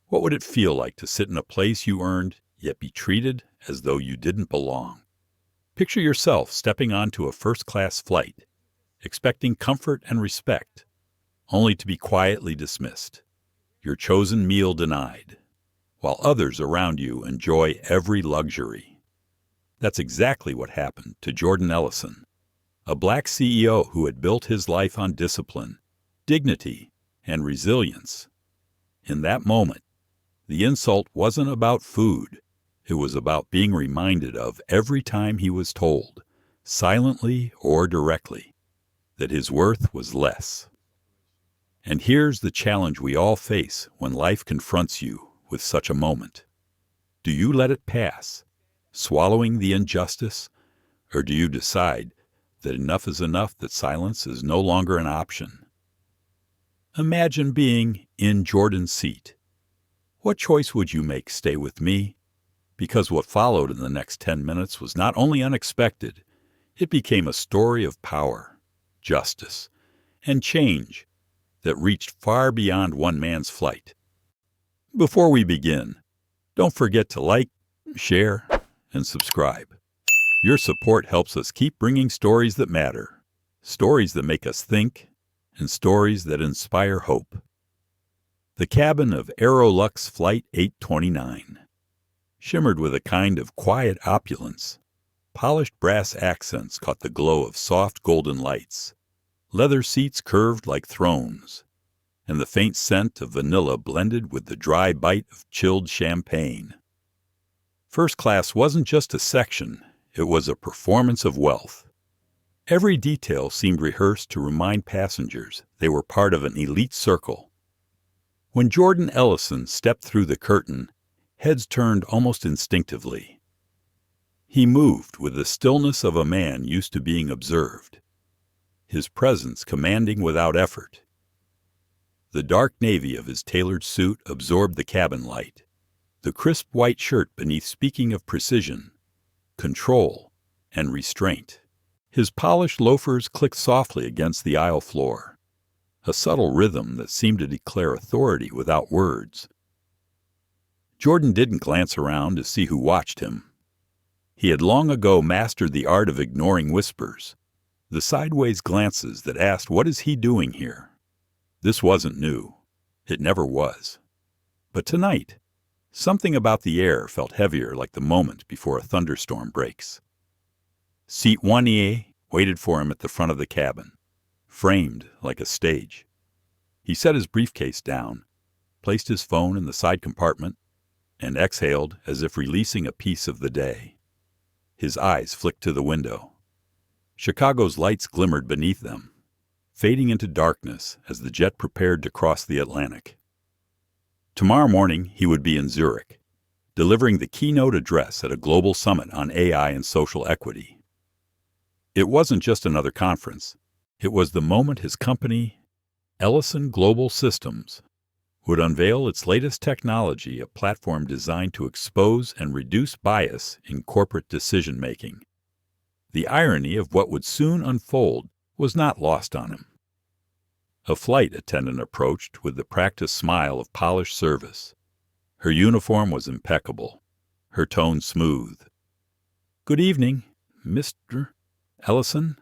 What would it feel like to sit in a place you earned, yet be treated as though you didn't belong? Picture yourself stepping onto a first-class flight, expecting comfort and respect, only to be quietly dismissed, your chosen meal denied, while others around you enjoy every luxury. That's exactly what happened to Jordan Ellison, a black CEO who had built his life on discipline, dignity, and resilience. In that moment, the insult wasn't about food. It was about being reminded of every time he was told, silently or directly, that his worth was less. And here's the challenge we all face when life confronts you with such a moment. Do you let it pass, swallowing the injustice, or do you decide that enough is enough, that silence is no longer an option? Imagine being in Jordan's seat. What choice would you make? Stay with me? Because what followed in the next 10 minutes was not only unexpected, it became a story of power, justice, and change that reached far beyond one man's flight. Before we begin, don't forget to like, share, and subscribe. Your support helps us keep bringing stories that matter, stories that make us think, and stories that inspire hope. The cabin of AeroLux Flight 829 shimmered with a kind of quiet opulence. Polished brass accents caught the glow of soft golden lights. Leather seats curved like thrones, and the faint scent of vanilla blended with the dry bite of chilled champagne. First class wasn't just a section, it was a performance of wealth. Every detail seemed rehearsed to remind passengers they were part of an elite circle. When Jordan Ellison stepped through the curtain, heads turned almost instinctively. He moved with the stillness of a man used to being observed, his presence commanding without effort. The dark navy of his tailored suit absorbed the cabin light, the crisp white shirt beneath speaking of precision, control, and restraint. His polished loafers clicked softly against the aisle floor, a subtle rhythm that seemed to declare authority without words. Jordan didn't glance around to see who watched him. He had long ago mastered the art of ignoring whispers, the sideways glances that asked, "What is he doing here?" This wasn't new. It never was. But tonight, something about the air felt heavier, like the moment before a thunderstorm breaks. Seat 1A waited for him at the front of the cabin, framed like a stage. He set his briefcase down, placed his phone in the side compartment, and exhaled as if releasing a piece of the day. His eyes flicked to the window. Chicago's lights glimmered beneath them, fading into darkness as the jet prepared to cross the Atlantic. Tomorrow morning he would be in Zurich, delivering the keynote address at a global summit on AI and social equity. It wasn't just another conference. It was the moment his company, Ellison Global Systems, would unveil its latest technology, a platform designed to expose and reduce bias in corporate decision-making. The irony of what would soon unfold was not lost on him. A flight attendant approached with the practiced smile of polished service. Her uniform was impeccable, her tone smooth. "Good evening, Mr. Ellison.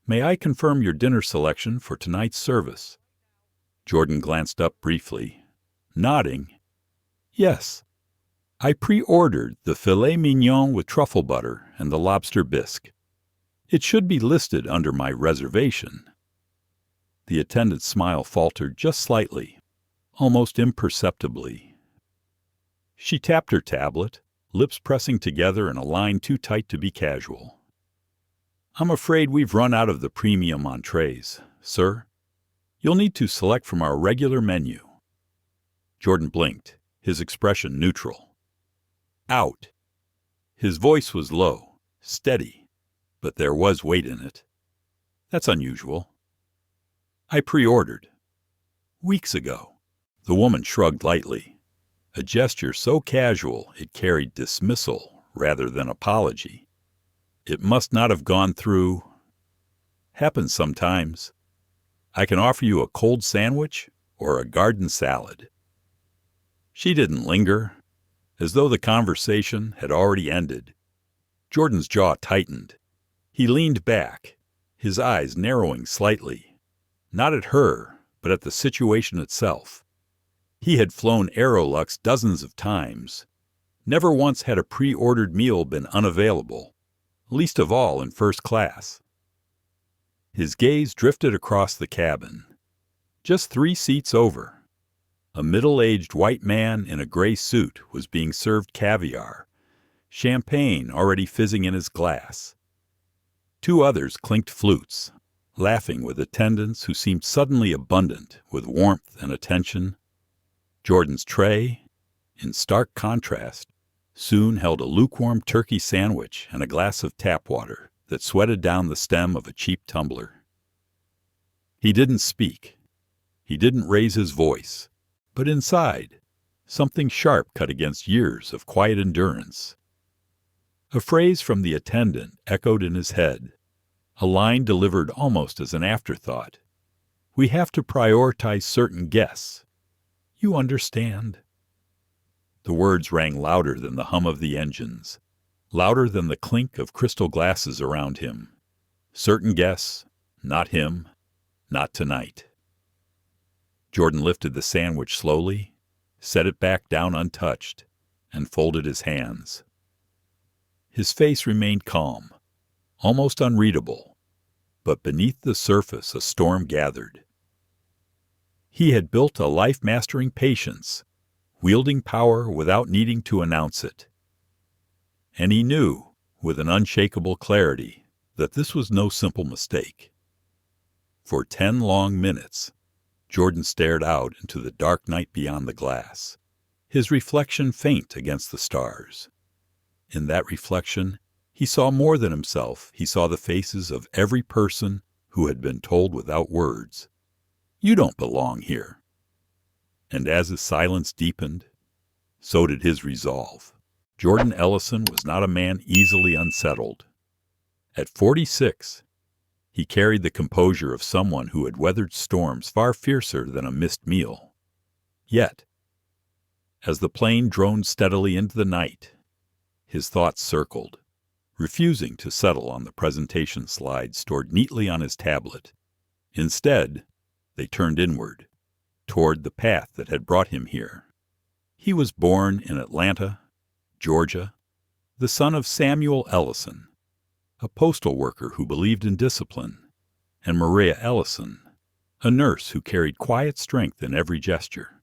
May I confirm your dinner selection for tonight's service?" Jordan glanced up briefly, nodding. "Yes. I pre-ordered the filet mignon with truffle butter and the lobster bisque. It should be listed under my reservation." The attendant's smile faltered just slightly, almost imperceptibly. She tapped her tablet, lips pressing together in a line too tight to be casual. "I'm afraid we've run out of the premium entrees, sir. You'll need to select from our regular menu." Jordan blinked, his expression neutral. "Out." His voice was low, steady, but there was weight in it. "That's unusual." "I pre-ordered. Weeks ago." The woman shrugged lightly, a gesture so casual it carried dismissal rather than apology. "It must not have gone through. Happens sometimes. I can offer you a cold sandwich or a garden salad." She didn't linger, as though the conversation had already ended. Jordan's jaw tightened. He leaned back, his eyes narrowing slightly, not at her, but at the situation itself. He had flown AeroLux dozens of times. Never once had a pre-ordered meal been unavailable, least of all in first class. His gaze drifted across the cabin. Just 3 seats over, a middle-aged white man in a gray suit was being served caviar, champagne already fizzing in his glass. 2 others clinked flutes, laughing with attendants who seemed suddenly abundant with warmth and attention. Jordan's tray, in stark contrast, soon held a lukewarm turkey sandwich and a glass of tap water that sweated down the stem of a cheap tumbler. He didn't speak. He didn't raise his voice. But inside, something sharp cut against years of quiet endurance. A phrase from the attendant echoed in his head, a line delivered almost as an afterthought. "We have to prioritize certain guests. You understand?" The words rang louder than the hum of the engines, louder than the clink of crystal glasses around him. Certain guests, not him, not tonight. Jordan lifted the sandwich slowly, set it back down untouched, and folded his hands. His face remained calm, almost unreadable, but beneath the surface a storm gathered. He had built a life-mastering patience, wielding power without needing to announce it. And he knew, with an unshakable clarity, that this was no simple mistake. For 10 long minutes, Jordan stared out into the dark night beyond the glass, his reflection faint against the stars. In that reflection, he saw more than himself. He saw the faces of every person who had been told without words, "You don't belong here." And as his silence deepened, so did his resolve. Jordan Ellison was not a man easily unsettled. At 46, he carried the composure of someone who had weathered storms far fiercer than a missed meal. Yet, as the plane droned steadily into the night, his thoughts circled, refusing to settle on the presentation slides stored neatly on his tablet. Instead, they turned inward, toward the path that had brought him here. He was born in Atlanta, Georgia, the son of Samuel Ellison, a postal worker who believed in discipline, and Maria Ellison, a nurse who carried quiet strength in every gesture.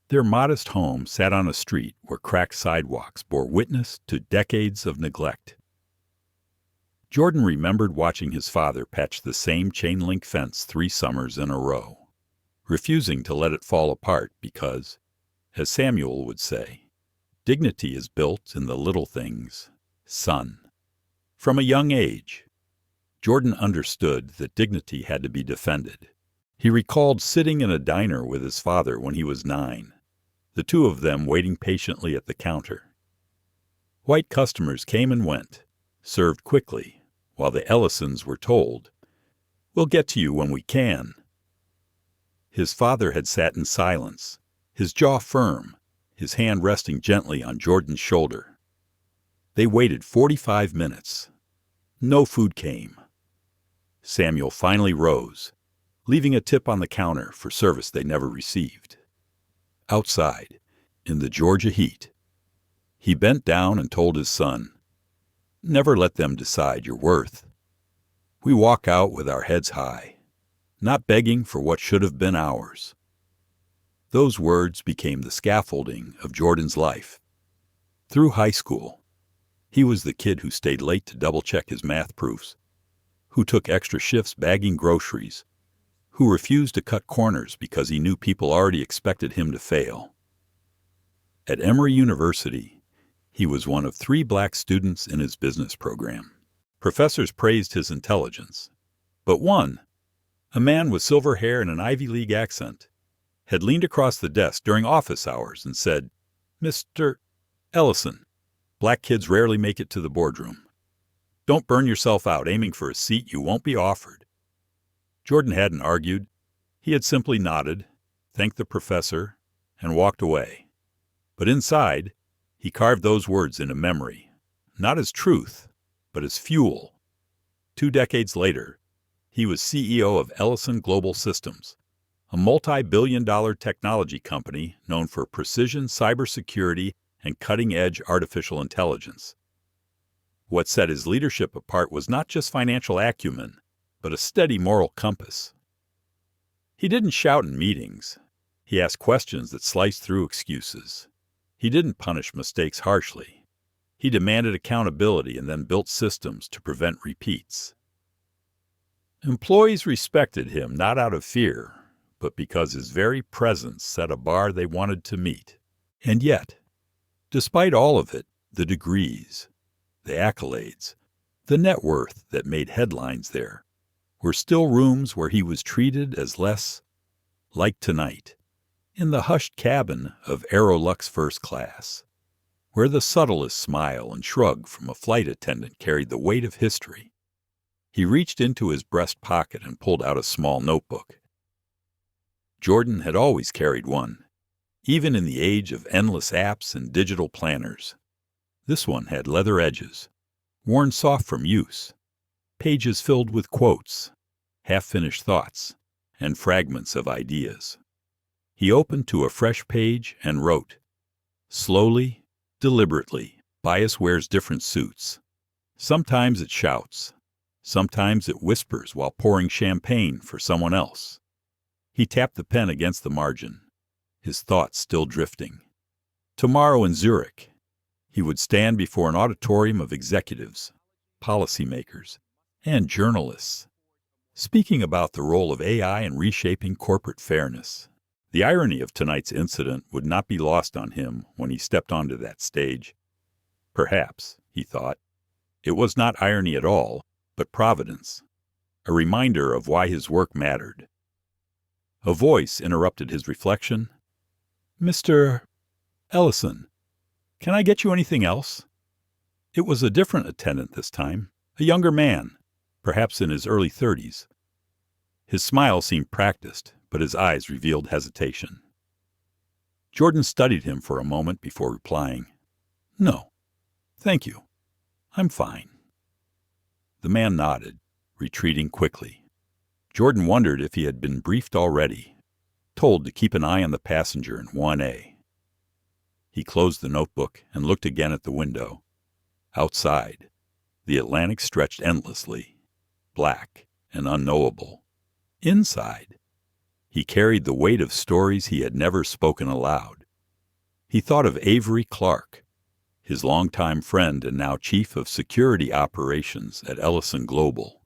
Their modest home sat on a street where cracked sidewalks bore witness to decades of neglect. Jordan remembered watching his father patch the same chain-link fence 3 summers in a row, refusing to let it fall apart because, as Samuel would say, dignity is built in the little things, son. From a young age, Jordan understood that dignity had to be defended. He recalled sitting in a diner with his father when he was 9, the 2 of them waiting patiently at the counter. White customers came and went, served quickly, while the Ellisons were told, "We'll get to you when we can." His father had sat in silence, his jaw firm, his hand resting gently on Jordan's shoulder. They waited 45 minutes. No food came. Samuel finally rose, leaving a tip on the counter for service they never received. Outside, in the Georgia heat, he bent down and told his son, "Never let them decide your worth. We walk out with our heads high, not begging for what should have been ours." Those words became the scaffolding of Jordan's life. Through high school, he was the kid who stayed late to double-check his math proofs, who took extra shifts bagging groceries, who refused to cut corners because he knew people already expected him to fail. At Emory University, he was one of 3 black students in his business program. Professors praised his intelligence, but one, a man with silver hair and an Ivy League accent, had leaned across the desk during office hours and said, "Mr. Ellison, black kids rarely make it to the boardroom. Don't burn yourself out aiming for a seat you won't be offered." Jordan hadn't argued. He had simply nodded, thanked the professor, and walked away, But inside, he carved those words into memory, not as truth, but as fuel. 2 decades later, he was CEO of Ellison Global Systems, a multi-billion-dollar technology company known for precision cybersecurity and cutting-edge artificial intelligence. What set his leadership apart was not just financial acumen, but a steady moral compass. He didn't shout in meetings. He asked questions that sliced through excuses. He didn't punish mistakes harshly. He demanded accountability and then built systems to prevent repeats. Employees respected him not out of fear, but because his very presence set a bar they wanted to meet. And yet, despite all of it, the degrees, the accolades, the net worth that made headlines there, were still rooms where he was treated as less, like tonight, in the hushed cabin of AeroLux First Class, where the subtlest smile and shrug from a flight attendant carried the weight of history. He reached into his breast pocket and pulled out a small notebook. Jordan had always carried one, even in the age of endless apps and digital planners. This one had leather edges, worn soft from use, pages filled with quotes, half-finished thoughts, and fragments of ideas. He opened to a fresh page and wrote, "Slowly, deliberately, bias wears different suits. Sometimes it shouts. Sometimes it whispers while pouring champagne for someone else." He tapped the pen against the margin, his thoughts still drifting. Tomorrow in Zurich, he would stand before an auditorium of executives, policymakers, and journalists, speaking about the role of AI in reshaping corporate fairness. The irony of tonight's incident would not be lost on him when he stepped onto that stage. Perhaps, he thought, it was not irony at all, but providence, a reminder of why his work mattered. A voice interrupted his reflection. "Mr. Ellison, can I get you anything else?" It was a different attendant this time, a younger man, perhaps in his early 30s. His smile seemed practiced, but his eyes revealed hesitation. Jordan studied him for a moment before replying, "No, thank you. I'm fine." The man nodded, retreating quickly. Jordan wondered if he had been briefed already, told to keep an eye on the passenger in 1A. He closed the notebook and looked again at the window. Outside, the Atlantic stretched endlessly, black and unknowable. Inside, he carried the weight of stories he had never spoken aloud. He thought of Avery Clark, his longtime friend and now chief of security operations at Ellison Global.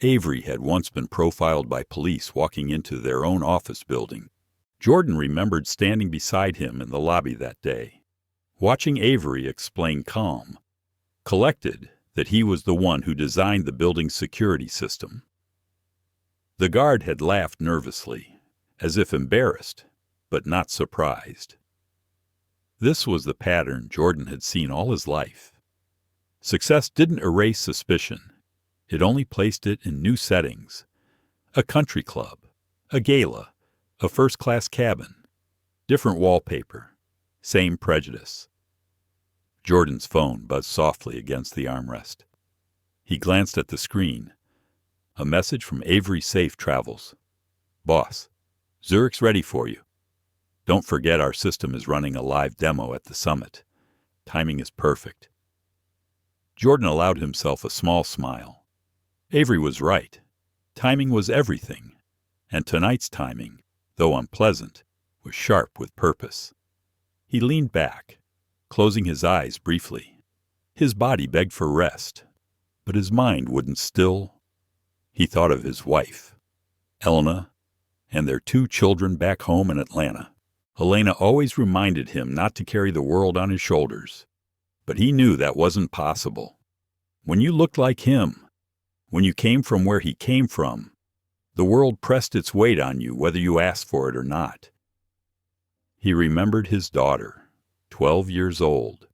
Avery had once been profiled by police walking into their own office building. Jordan remembered standing beside him in the lobby that day, watching Avery explain calm, collected, that he was the one who designed the building's security system. The guard had laughed nervously, as if embarrassed, but not surprised. This was the pattern Jordan had seen all his life. Success didn't erase suspicion. It only placed it in new settings. A country club, a gala, a first-class cabin, different wallpaper, same prejudice. Jordan's phone buzzed softly against the armrest. He glanced at the screen. A message from Avery Safe Travels. "Boss, Zurich's ready for you. Don't forget our system is running a live demo at the summit. Timing is perfect." Jordan allowed himself a small smile. Avery was right. Timing was everything. And tonight's timing, though unpleasant, was sharp with purpose. He leaned back, closing his eyes briefly. His body begged for rest, but his mind wouldn't still. He thought of his wife, Elena, and their 2 children back home in Atlanta. Elena always reminded him not to carry the world on his shoulders, but he knew that wasn't possible. When you looked like him, when you came from where he came from, the world pressed its weight on you whether you asked for it or not. He remembered his daughter, 12 years old,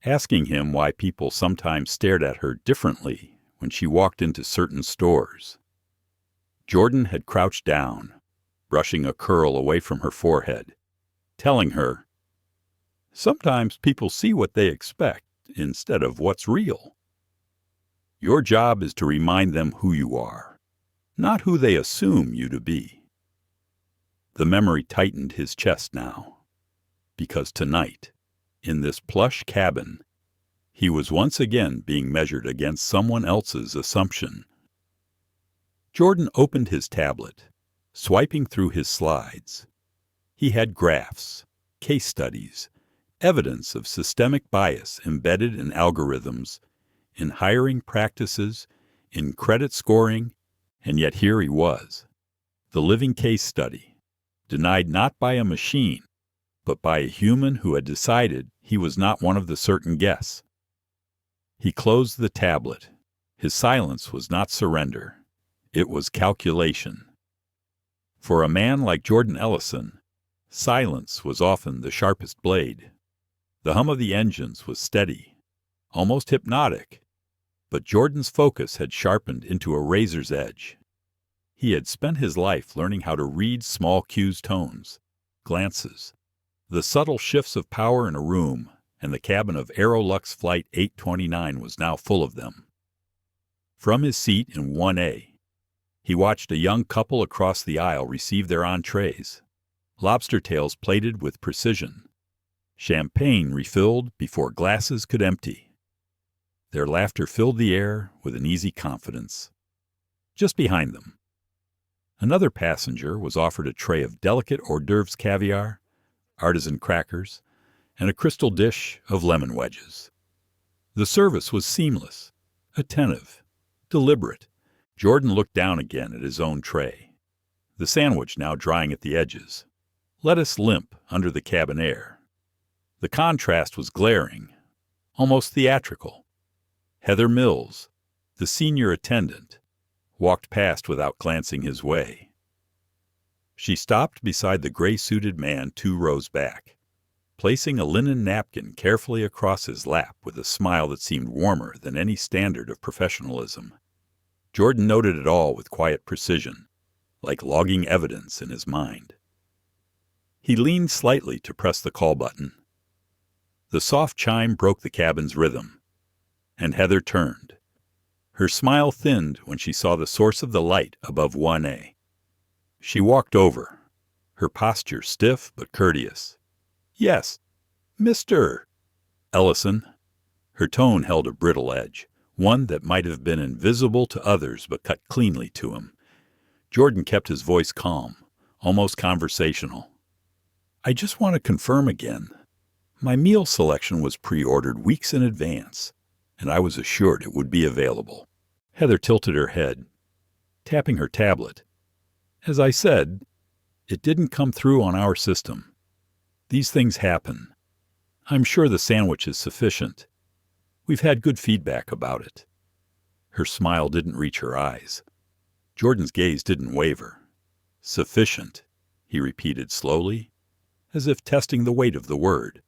asking him why people sometimes stared at her differently when she walked into certain stores. Jordan had crouched down, brushing a curl away from her forehead, telling her, Sometimes people see what they expect instead of what's real. Your job is to remind them who you are, not who they assume you to be. The memory tightened his chest now, because tonight, in this plush cabin, he was once again being measured against someone else's assumption. Jordan opened his tablet, swiping through his slides. He had graphs, case studies, evidence of systemic bias embedded in algorithms, in hiring practices, in credit scoring, and yet here he was, the living case study, denied not by a machine, but by a human who had decided he was not one of the certain guests. He closed the tablet. His silence was not surrender. It was calculation. For a man like Jordan Ellison, silence was often the sharpest blade. The hum of the engines was steady, almost hypnotic, but Jordan's focus had sharpened into a razor's edge. He had spent his life learning how to read small cues, tones, glances, the subtle shifts of power in a room, and the cabin of AeroLux Flight 829 was now full of them. From his seat in 1A, he watched a young couple across the aisle receive their entrees, lobster tails plated with precision, champagne refilled before glasses could empty. Their laughter filled the air with an easy confidence. Just behind them, another passenger was offered a tray of delicate hors d'oeuvres caviar, artisan crackers, and a crystal dish of lemon wedges. The service was seamless, attentive, deliberate. Jordan looked down again at his own tray, the sandwich now drying at the edges, lettuce limp under the cabin air. The contrast was glaring, almost theatrical. Heather Mills, the senior attendant, walked past without glancing his way. She stopped beside the gray-suited man 2 rows back, placing a linen napkin carefully across his lap with a smile that seemed warmer than any standard of professionalism. Jordan noted it all with quiet precision, like logging evidence in his mind. He leaned slightly to press the call button. The soft chime broke the cabin's rhythm, and Heather turned. Her smile thinned when she saw the source of the light above 1A. She walked over, her posture stiff but courteous. "Yes, Mr. Ellison." Her tone held a brittle edge, one that might have been invisible to others but cut cleanly to him. Jordan kept his voice calm, almost conversational. "I just want to confirm again. My meal selection was pre-ordered weeks in advance, and I was assured it would be available." Heather tilted her head, tapping her tablet. "As I said, it didn't come through on our system. These things happen. I'm sure the sandwich is sufficient. We've had good feedback about it." Her smile didn't reach her eyes. Jordan's gaze didn't waver. "Sufficient," he repeated slowly, as if testing the weight of the word.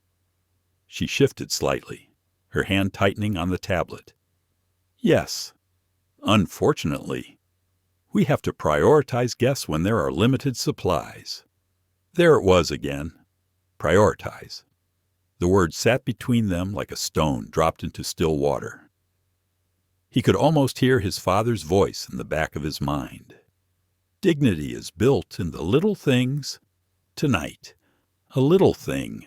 She shifted slightly, her hand tightening on the tablet. "Yes. Unfortunately, we have to prioritize guests when there are limited supplies." There it was again. Prioritize. The word sat between them like a stone dropped into still water. He could almost hear his father's voice in the back of his mind. Dignity is built in the little things. Tonight, a little thing.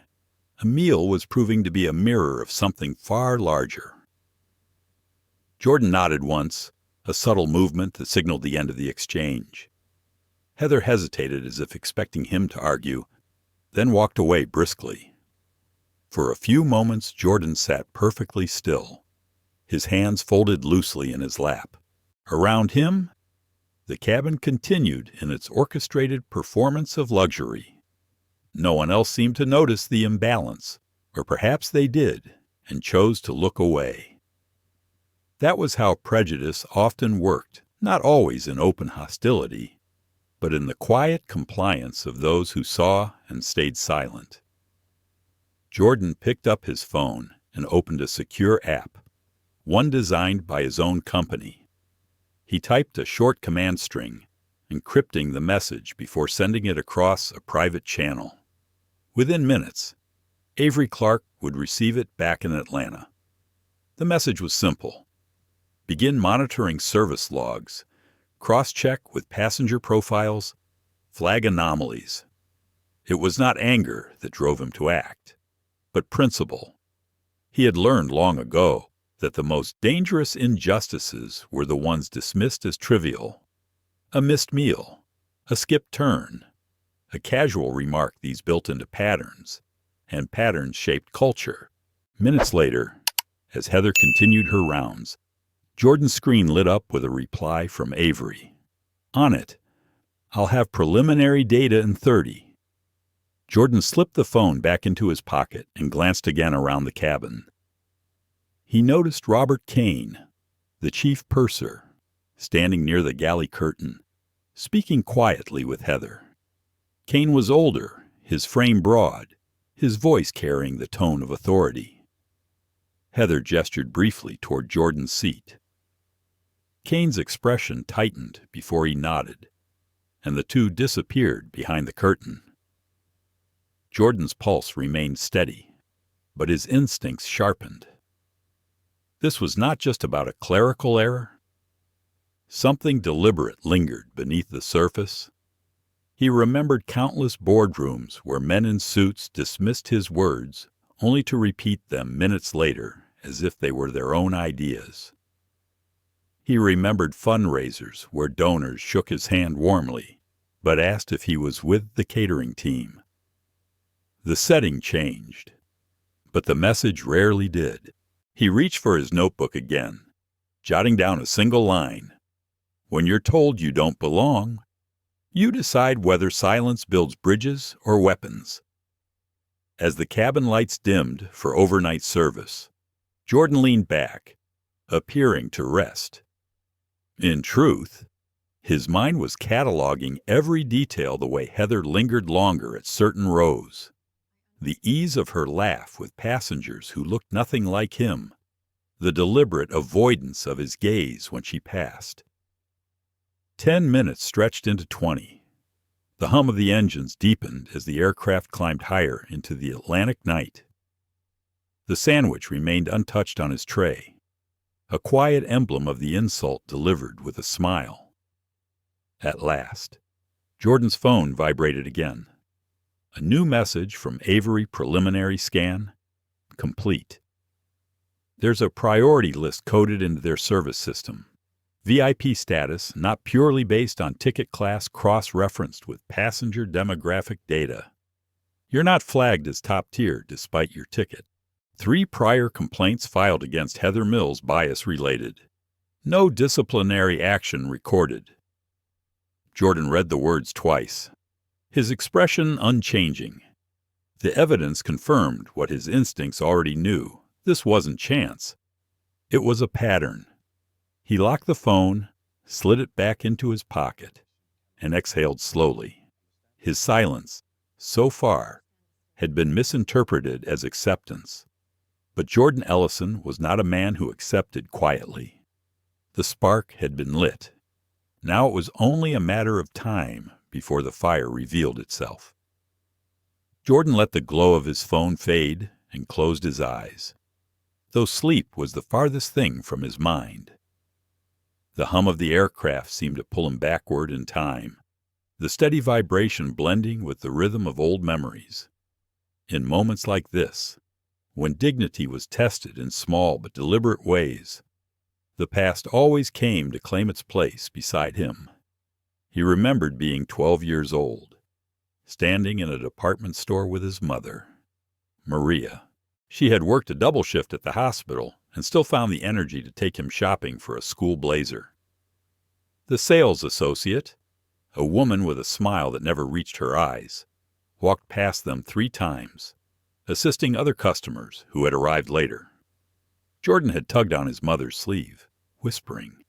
A meal was proving to be a mirror of something far larger. Jordan nodded once, a subtle movement that signaled the end of the exchange. Heather hesitated as if expecting him to argue, then walked away briskly. For a few moments Jordan sat perfectly still, his hands folded loosely in his lap. Around him, the cabin continued in its orchestrated performance of luxury. No one else seemed to notice the imbalance, or perhaps they did, and chose to look away. That was how prejudice often worked, not always in open hostility, but in the quiet compliance of those who saw and stayed silent. Jordan picked up his phone and opened a secure app, one designed by his own company. He typed a short command string, encrypting the message before sending it across a private channel. Within minutes, Avery Clark would receive it back in Atlanta. The message was simple. Begin monitoring service logs, cross-check with passenger profiles, flag anomalies. It was not anger that drove him to act, but principle. He had learned long ago that the most dangerous injustices were the ones dismissed as trivial. A missed meal, a skipped turn, a casual remark. These built into patterns, and patterns shaped culture. Minutes later, as Heather continued her rounds, Jordan's screen lit up with a reply from Avery. On it, "I'll have preliminary data in 30. Jordan slipped the phone back into his pocket and glanced again around the cabin. He noticed Robert Kane, the chief purser, standing near the galley curtain, speaking quietly with Heather. Kane was older, his frame broad, his voice carrying the tone of authority. Heather gestured briefly toward Jordan's seat. Kane's expression tightened before he nodded, and the two disappeared behind the curtain. Jordan's pulse remained steady, but his instincts sharpened. This was not just about a clerical error. Something deliberate lingered beneath the surface. He remembered countless boardrooms where men in suits dismissed his words only to repeat them minutes later as if they were their own ideas. He remembered fundraisers where donors shook his hand warmly, but asked if he was with the catering team. The setting changed, but the message rarely did. He reached for his notebook again, jotting down a single line. When you're told you don't belong, you decide whether silence builds bridges or weapons. As the cabin lights dimmed for overnight service, Jordan leaned back, appearing to rest. In truth, his mind was cataloging every detail the way Heather lingered longer at certain rows. The ease of her laugh with passengers who looked nothing like him, the deliberate avoidance of his gaze when she passed. 10 minutes stretched into 20. The hum of the engines deepened as the aircraft climbed higher into the Atlantic night. The sandwich remained untouched on his tray, a quiet emblem of the insult delivered with a smile. At last, Jordan's phone vibrated again. A new message from Avery preliminary scan, complete. There's a priority list coded into their service system. VIP status not purely based on ticket class cross-referenced with passenger demographic data. You're not flagged as top tier despite your ticket. 3 prior complaints filed against Heather Mills bias-related. No disciplinary action recorded. Jordan read the words twice, his expression unchanging. The evidence confirmed what his instincts already knew. This wasn't chance. It was a pattern. He locked the phone, slid it back into his pocket, and exhaled slowly. His silence, so far, had been misinterpreted as acceptance. But Jordan Ellison was not a man who accepted quietly. The spark had been lit. Now it was only a matter of time before the fire revealed itself. Jordan let the glow of his phone fade and closed his eyes, though sleep was the farthest thing from his mind. The hum of the aircraft seemed to pull him backward in time, the steady vibration blending with the rhythm of old memories. In moments like this, when dignity was tested in small but deliberate ways, the past always came to claim its place beside him. He remembered being 12 years old, standing in a department store with his mother, Maria. She had worked a double shift at the hospital and still found the energy to take him shopping for a school blazer. The sales associate, a woman with a smile that never reached her eyes, walked past them 3 times, assisting other customers who had arrived later. Jordan had tugged on his mother's sleeve, whispering,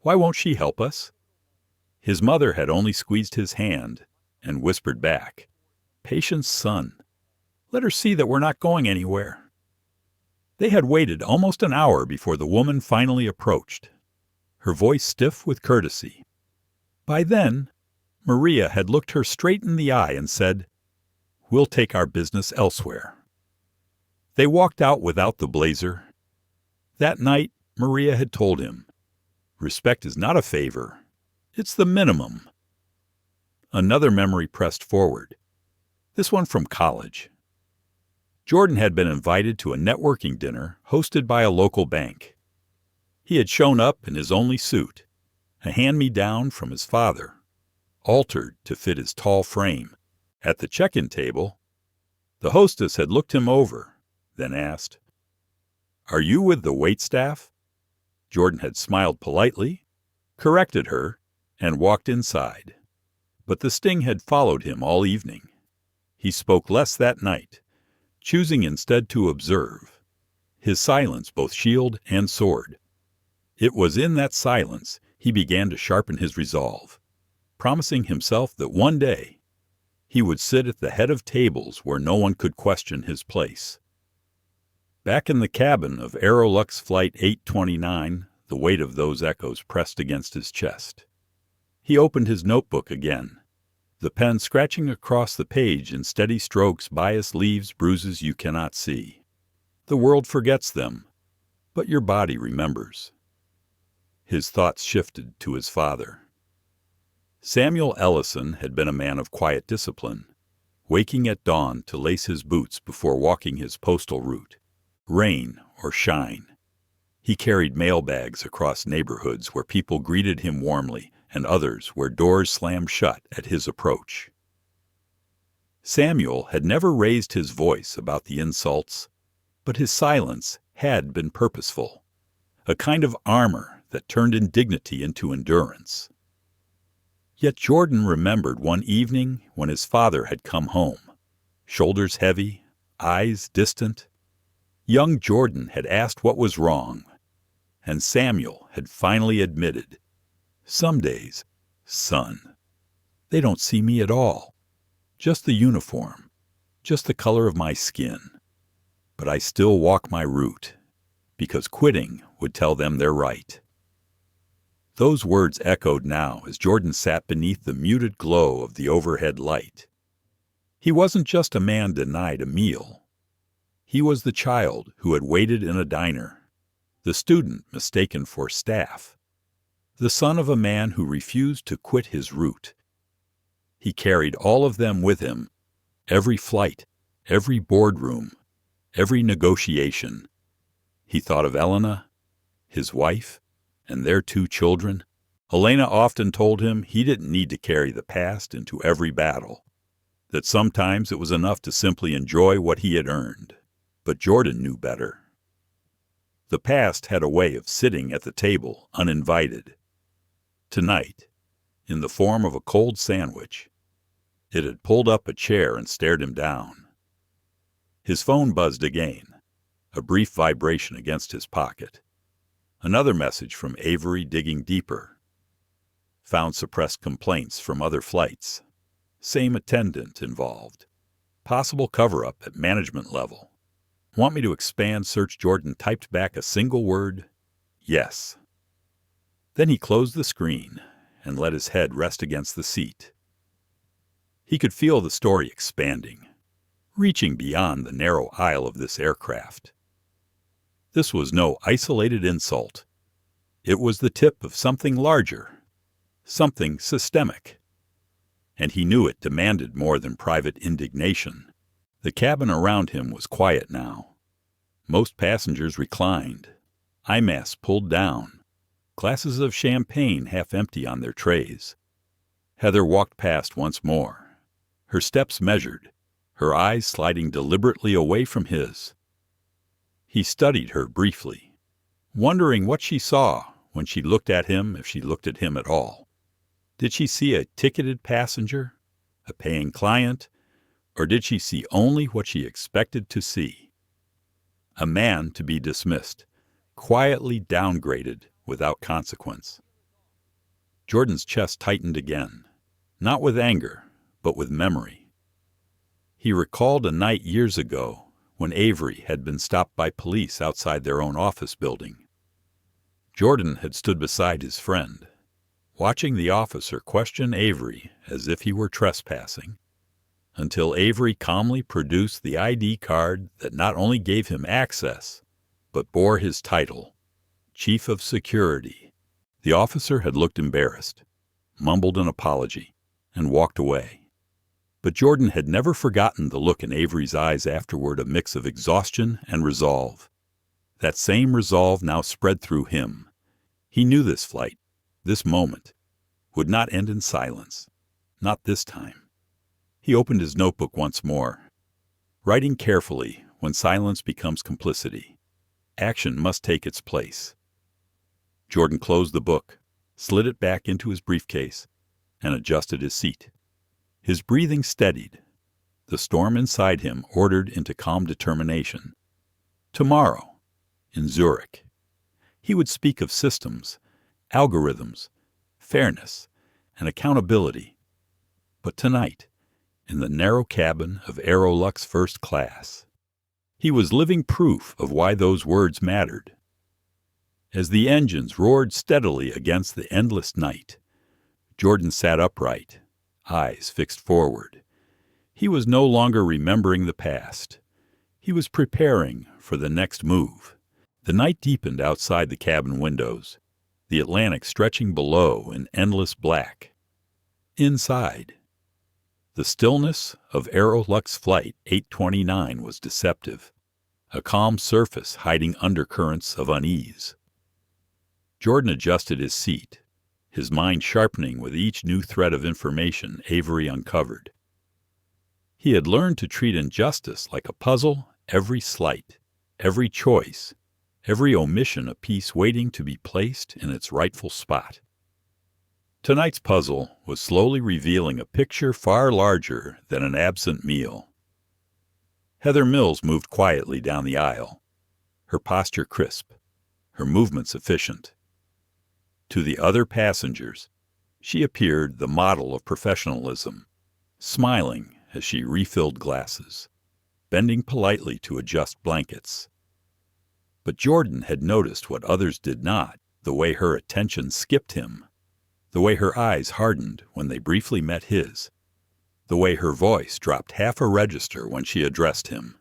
"Why won't she help us?" His mother had only squeezed his hand and whispered back, "Patience, son. Let her see that we're not going anywhere." They had waited almost an hour before the woman finally approached, her voice stiff with courtesy. By then, Maria had looked her straight in the eye and said, "We'll take our business elsewhere." They walked out without the blazer. That night, Maria had told him, "Respect is not a favor. It's the minimum." Another memory pressed forward, this one from college. Jordan had been invited to a networking dinner hosted by a local bank. He had shown up in his only suit, a hand-me-down from his father, altered to fit his tall frame. At the check-in table, the hostess had looked him over, then asked, "Are you with the waitstaff?" Jordan had smiled politely, corrected her, and walked inside. But the sting had followed him all evening. He spoke less that night, choosing instead to observe, his silence both shield and sword. It was in that silence he began to sharpen his resolve, promising himself that one day he would sit at the head of tables where no one could question his place. Back in the cabin of AeroLux Flight 829, the weight of those echoes pressed against his chest. He opened his notebook again, the pen scratching across the page in steady strokes. Bias leaves bruises you cannot see. The world forgets them, but your body remembers. His thoughts shifted to his father. Samuel Ellison had been a man of quiet discipline, waking at dawn to lace his boots before walking his postal route, rain or shine. He carried mail bags across neighborhoods where people greeted him warmly and others where doors slammed shut at his approach. Samuel had never raised his voice about the insults, but his silence had been purposeful, a kind of armor that turned indignity into endurance. Yet Jordan remembered one evening when his father had come home, shoulders heavy, eyes distant. Young Jordan had asked what was wrong, and Samuel had finally admitted, "Some days, son, they don't see me at all. Just the uniform, just the color of my skin. But I still walk my route, because quitting would tell them they're right." Those words echoed now as Jordan sat beneath the muted glow of the overhead light. He wasn't just a man denied a meal. He was the child who had waited in a diner, the student mistaken for staff, the son of a man who refused to quit his route. He carried all of them with him, every flight, every boardroom, every negotiation. He thought of Elena, his wife, and their 2 children. Elena often told him he didn't need to carry the past into every battle, that sometimes it was enough to simply enjoy what he had earned. But Jordan knew better. The past had a way of sitting at the table uninvited. Tonight, in the form of a cold sandwich, it had pulled up a chair and stared him down. His phone buzzed again, a brief vibration against his pocket. Another message from Avery digging deeper. Found suppressed complaints from other flights. Same attendant involved. Possible cover-up at management level. Want me to expand search? Jordan typed back a single word, "Yes." Then he closed the screen and let his head rest against the seat. He could feel the story expanding, reaching beyond the narrow aisle of this aircraft. This was no isolated insult. It was the tip of something larger, something systemic. And he knew it demanded more than private indignation. The cabin around him was quiet now. Most passengers reclined, eye masks pulled down, glasses of champagne half empty on their trays. Heather walked past once more, her steps measured, her eyes sliding deliberately away from his. He studied her briefly, wondering what she saw when she looked at him, if she looked at him at all. Did she see a ticketed passenger, a paying client, or did she see only what she expected to see? A man to be dismissed, quietly downgraded without consequence. Jordan's chest tightened again, not with anger, but with memory. He recalled a night years ago when Avery had been stopped by police outside their own office building. Jordan had stood beside his friend, watching the officer question Avery as if he were trespassing. until Avery calmly produced the ID card that not only gave him access, but bore his title, Chief of Security. The officer had looked embarrassed, mumbled an apology, and walked away. But Jordan had never forgotten the look in Avery's eyes afterward, a mix of exhaustion and resolve. That same resolve now spread through him. He knew this flight, this moment, would not end in silence. Not this time. He opened his notebook once more, writing carefully when silence becomes complicity. Action must take its place. Jordan closed the book, slid it back into his briefcase, and adjusted his seat. His breathing steadied. The storm inside him ordered into calm determination. Tomorrow, in Zurich, he would speak of systems, algorithms, fairness, and accountability. But tonight, in the narrow cabin of AeroLux First Class, he was living proof of why those words mattered. As the engines roared steadily against the endless night, Jordan sat upright, eyes fixed forward. He was no longer remembering the past. He was preparing for the next move. The night deepened outside the cabin windows, the Atlantic stretching below in endless black. Inside, the stillness of AeroLux Flight 829 was deceptive, a calm surface hiding undercurrents of unease. Jordan adjusted his seat, his mind sharpening with each new thread of information Avery uncovered. He had learned to treat injustice like a puzzle, every slight, every choice, every omission a piece waiting to be placed in its rightful spot. Tonight's puzzle was slowly revealing a picture far larger than an absent meal. Heather Mills moved quietly down the aisle, her posture crisp, her movements efficient. To the other passengers, she appeared the model of professionalism, smiling as she refilled glasses, bending politely to adjust blankets. But Jordan had noticed what others did not, the way her attention skipped him, the way her eyes hardened when they briefly met his, the way her voice dropped half a register when she addressed him.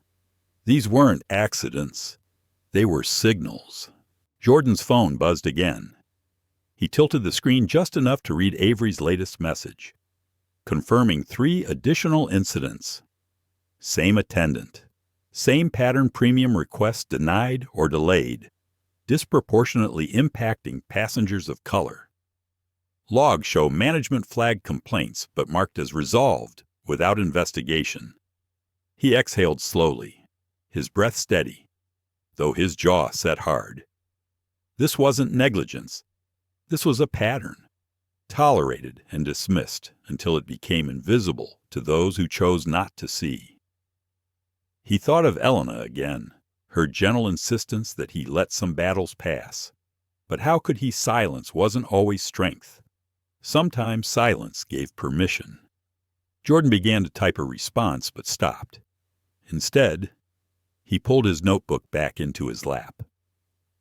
These weren't accidents. They were signals. Jordan's phone buzzed again. He tilted the screen just enough to read Avery's latest message, confirming 3 additional incidents. Same attendant. Same pattern premium requests denied or delayed, disproportionately impacting passengers of color. Logs show management flagged complaints but marked as resolved without investigation. He exhaled slowly, his breath steady, though his jaw set hard. This wasn't negligence. This was a pattern, tolerated and dismissed until it became invisible to those who chose not to see. He thought of Elena again, her gentle insistence that he let some battles pass. But how could he silence wasn't always strength. Sometimes silence gave permission. Jordan began to type a response but stopped. Instead, he pulled his notebook back into his lap.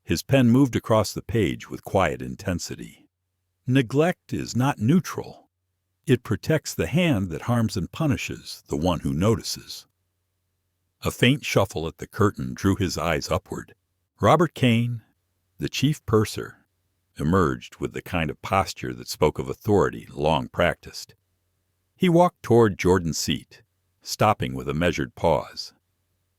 His pen moved across the page with quiet intensity. Neglect is not neutral. It protects the hand that harms and punishes the one who notices. A faint shuffle at the curtain drew his eyes upward. Robert Kane, the chief purser, emerged with the kind of posture that spoke of authority long practiced. He walked toward Jordan's seat, stopping with a measured pause.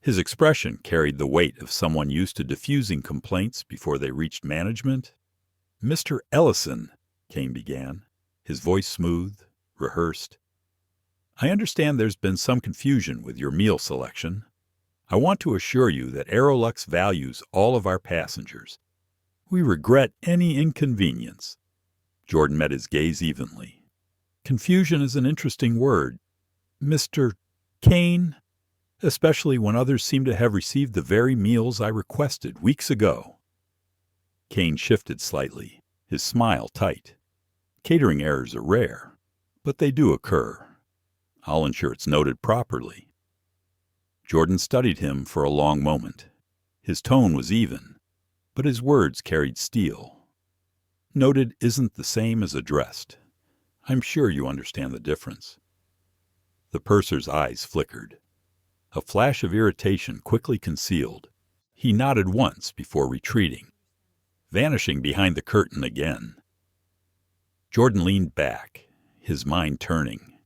His expression carried the weight of someone used to diffusing complaints before they reached management. "Mr. Ellison," Kane began, his voice smooth, rehearsed. "I understand there's been some confusion with your meal selection. I want to assure you that AeroLux values all of our passengers. We regret any inconvenience." Jordan met his gaze evenly. "Confusion is an interesting word, Mr. Kane, especially when others seem to have received the very meals I requested weeks ago." Kane shifted slightly, his smile tight. "Catering errors are rare, but they do occur. I'll ensure it's noted properly." Jordan studied him for a long moment. His tone was even, but his words carried steel. "Noted isn't the same as addressed. I'm sure you understand the difference." The purser's eyes flickered. A flash of irritation quickly concealed. He nodded once before retreating, vanishing behind the curtain again. Jordan leaned back, his mind turning.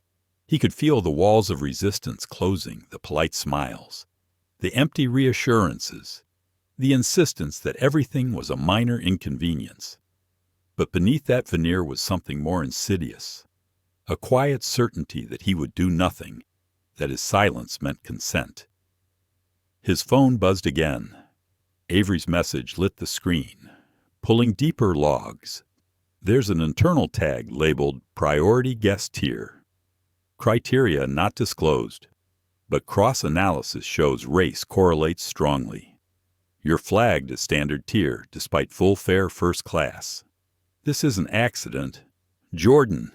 He could feel the walls of resistance closing, the polite smiles, the empty reassurances, the insistence that everything was a minor inconvenience. But beneath that veneer was something more insidious, a quiet certainty that he would do nothing, that his silence meant consent. His phone buzzed again. Avery's message lit the screen, pulling deeper logs. There's an internal tag labeled Priority Guest Tier. Criteria not disclosed, but cross-analysis shows race correlates strongly. You're flagged as standard tier despite full fare first class. This isn't accident. Jordan,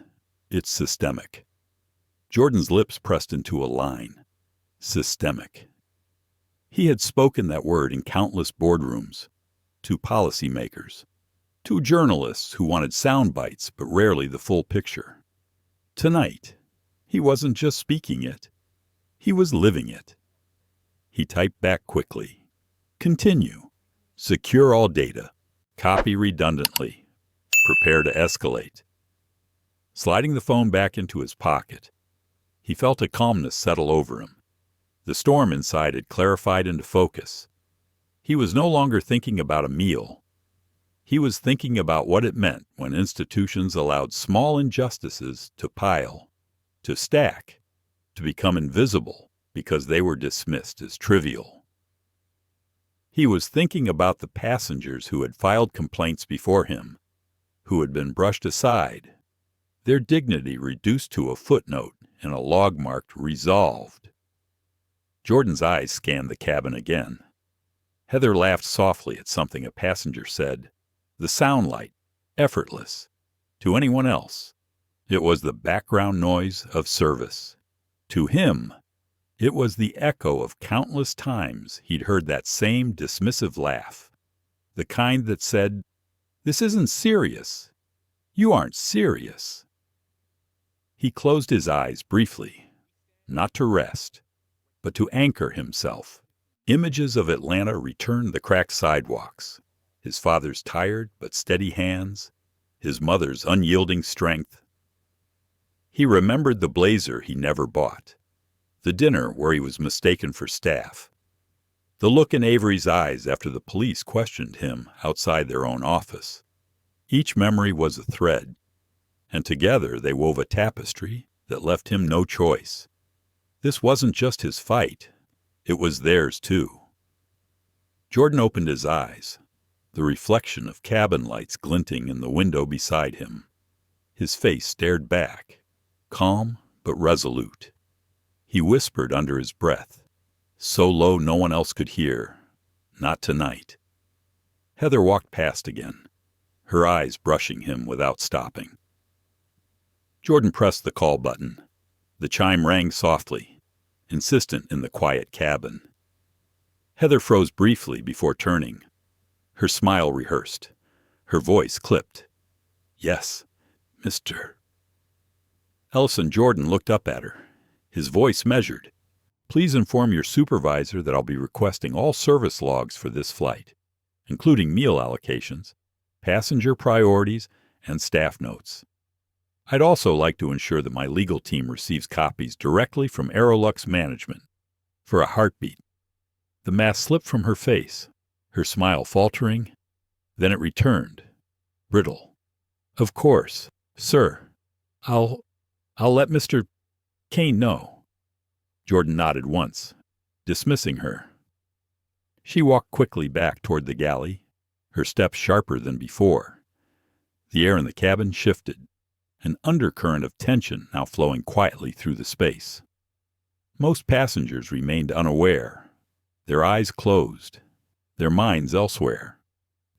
it's systemic. Jordan's lips pressed into a line. Systemic. He had spoken that word in countless boardrooms, to policymakers, to journalists who wanted sound bites but rarely the full picture. Tonight, he wasn't just speaking it, he was living it. He typed back quickly. Continue. Secure all data. Copy redundantly. Prepare to escalate. Sliding the phone back into his pocket, he felt a calmness settle over him. The storm inside had clarified into focus. He was no longer thinking about a meal. He was thinking about what it meant when institutions allowed small injustices to pile, to stack, to become invisible because they were dismissed as trivial. He was thinking about the passengers who had filed complaints before him, who had been brushed aside, their dignity reduced to a footnote in a log marked resolved. Jordan's eyes scanned the cabin again. Heather laughed softly at something a passenger said. The sound light, effortless. To anyone else, it was the background noise of service. To him, it was the echo of countless times he'd heard that same dismissive laugh, the kind that said, "This isn't serious. You aren't serious." He closed his eyes briefly, not to rest, but to anchor himself. Images of Atlanta returned the cracked sidewalks, his father's tired but steady hands, his mother's unyielding strength. He remembered the blazer he never bought, the dinner where he was mistaken for staff, the look in Avery's eyes after the police questioned him outside their own office. Each memory was a thread, and together they wove a tapestry that left him no choice. This wasn't just his fight, it was theirs too. Jordan opened his eyes, the reflection of cabin lights glinting in the window beside him. His face stared back, calm but resolute. He whispered under his breath, so low no one else could hear, "Not tonight." Heather walked past again, her eyes brushing him without stopping. Jordan pressed the call button. The chime rang softly, insistent in the quiet cabin. Heather froze briefly before turning. Her smile rehearsed, her voice clipped. "Yes, Mr." Ellison Jordan looked up at her, his voice measured. "Please inform your supervisor that I'll be requesting all service logs for this flight, including meal allocations, passenger priorities, and staff notes. I'd also like to ensure that my legal team receives copies directly from AeroLux management. For a heartbeat." The mask slipped from her face, her smile faltering. Then it returned, brittle. "Of course, sir. I'll let Mr. Kane know." Jordan nodded once, dismissing her. She walked quickly back toward the galley, her steps sharper than before. The air in the cabin shifted, an undercurrent of tension now flowing quietly through the space. Most passengers remained unaware, their eyes closed, their minds elsewhere.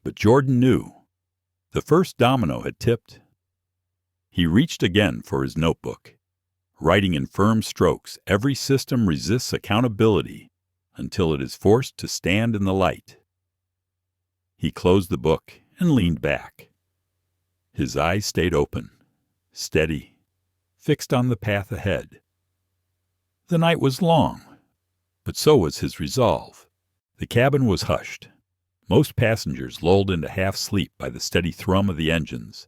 But Jordan knew. The first domino had tipped. He reached again for his notebook, writing in firm strokes, every system resists accountability until it is forced to stand in the light. He closed the book and leaned back. His eyes stayed open, steady, fixed on the path ahead. The night was long, but so was his resolve. The cabin was hushed. Most passengers lulled into half-sleep by the steady thrum of the engines,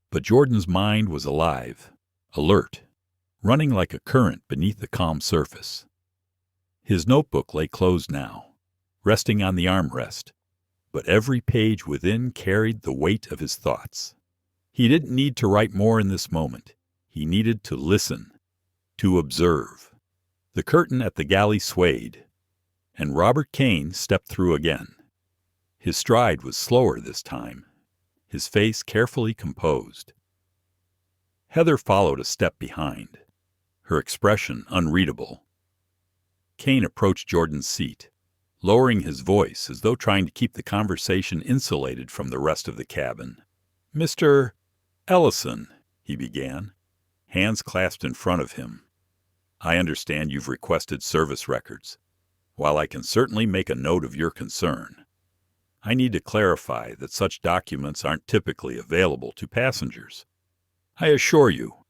but Jordan's mind was alive, alert, running like a current beneath the calm surface. His notebook lay closed now, resting on the armrest, but every page within carried the weight of his thoughts. He didn't need to write more in this moment. He needed to listen, to observe. The curtain at the galley swayed, and Robert Kane stepped through again. His stride was slower this time, his face carefully composed. Heather followed a step behind, her expression unreadable. Kane approached Jordan's seat, lowering his voice as though trying to keep the conversation insulated from the rest of the cabin. "Mr. Ellison," he began, hands clasped in front of him. "I understand you've requested service records. While I can certainly make a note of your concern, I need to clarify that such documents aren't typically available to passengers. I assure you,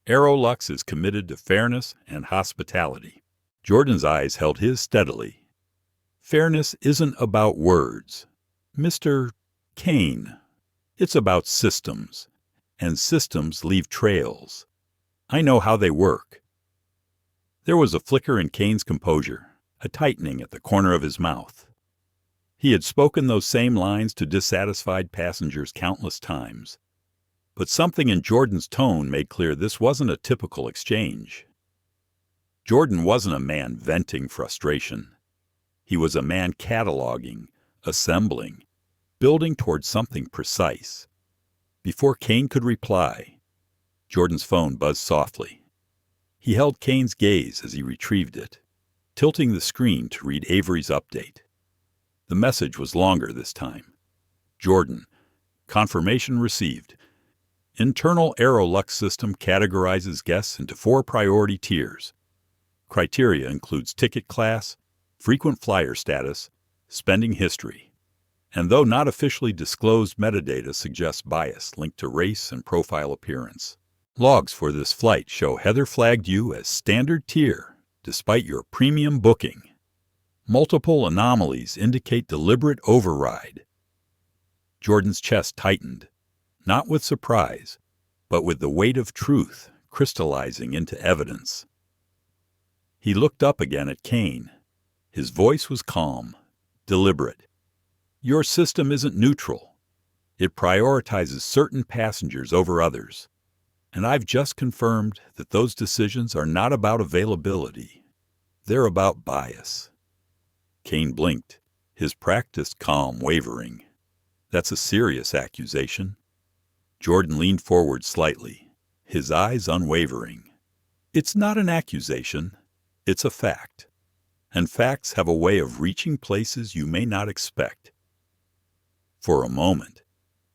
AeroLux is committed to fairness and hospitality." Jordan's eyes held his steadily. "Fairness isn't about words, Mr. Kane. It's about systems, and systems leave trails. I know how they work." There was a flicker in Kane's composure, a tightening at the corner of his mouth. He had spoken those same lines to dissatisfied passengers countless times, but something in Jordan's tone made clear this wasn't a typical exchange. Jordan wasn't a man venting frustration. He was a man cataloging, assembling, building towards something precise. Before Kane could reply, Jordan's phone buzzed softly. He held Kane's gaze as he retrieved it, tilting the screen to read Avery's update. The message was longer this time. "Jordan, confirmation received. Internal AeroLux system categorizes guests into 4 priority tiers. Criteria includes ticket class, frequent flyer status, spending history. And though not officially disclosed, metadata suggests bias linked to race and profile appearance. Logs for this flight show Heather flagged you as standard tier, despite your premium booking. Multiple anomalies indicate deliberate override." Jordan's chest tightened, not with surprise, but with the weight of truth crystallizing into evidence. He looked up again at Kane. His voice was calm, deliberate. "Your system isn't neutral. It prioritizes certain passengers over others. And I've just confirmed that those decisions are not about availability. They're about bias." Kane blinked, his practiced calm wavering. "That's a serious accusation." Jordan leaned forward slightly, his eyes unwavering. "It's not an accusation. It's a fact. And facts have a way of reaching places you may not expect." For a moment,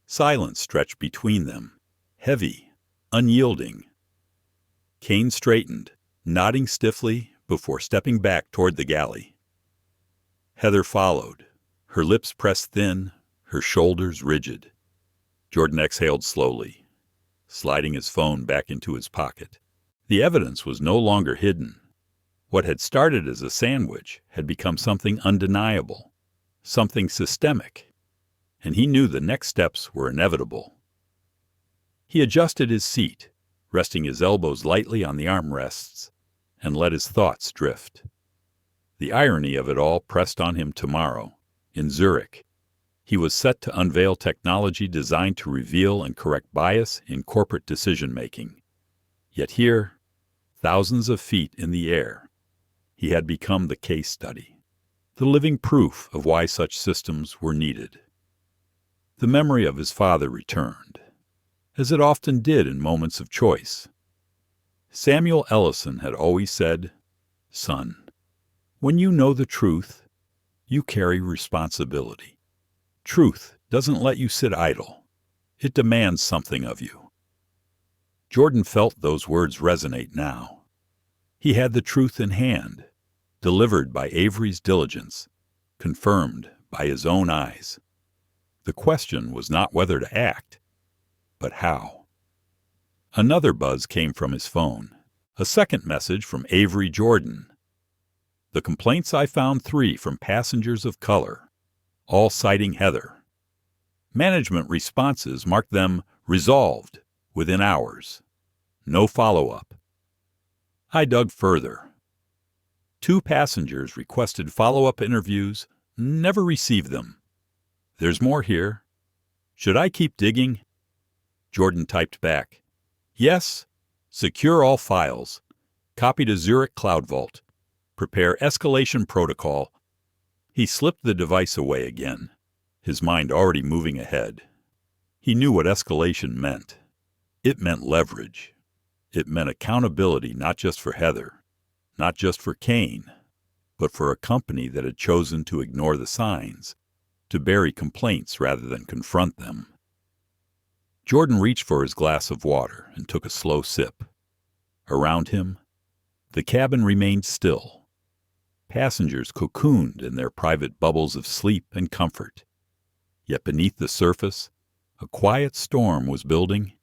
silence stretched between them, heavy, unyielding. Kane straightened, nodding stiffly before stepping back toward the galley. Heather followed, her lips pressed thin, her shoulders rigid. Jordan exhaled slowly, sliding his phone back into his pocket. The evidence was no longer hidden. What had started as a sandwich had become something undeniable, something systemic, and he knew the next steps were inevitable. He adjusted his seat, resting his elbows lightly on the armrests, and let his thoughts drift. The irony of it all pressed on him tomorrow, in Zurich. He was set to unveil technology designed to reveal and correct bias in corporate decision-making. Yet here, thousands of feet in the air, he had become the case study, the living proof of why such systems were needed. The memory of his father returned, as it often did in moments of choice. Samuel Ellison had always said, "Son, when you know the truth, you carry responsibility. Truth doesn't let you sit idle. It demands something of you." Jordan felt those words resonate now. He had the truth in hand, delivered by Avery's diligence, confirmed by his own eyes. The question was not whether to act, but how. Another buzz came from his phone, A second message from Avery Jordan. The complaints I found 3 from passengers of color, all citing Heather. Management responses marked them resolved within hours. No follow-up. I dug further. 2 passengers requested follow-up interviews, never received them. There's more here. Should I keep digging? Jordan typed back. Yes. Secure all files. Copy to Zurich Cloud Vault. Prepare escalation protocol. He slipped the device away again, his mind already moving ahead. He knew what escalation meant. It meant leverage. It meant accountability not just for Heather, not just for Kane, but for a company that had chosen to ignore the signs, to bury complaints rather than confront them. Jordan reached for his glass of water and took a slow sip. Around him, the cabin remained still. Passengers cocooned in their private bubbles of sleep and comfort. Yet beneath the surface, a quiet storm was building.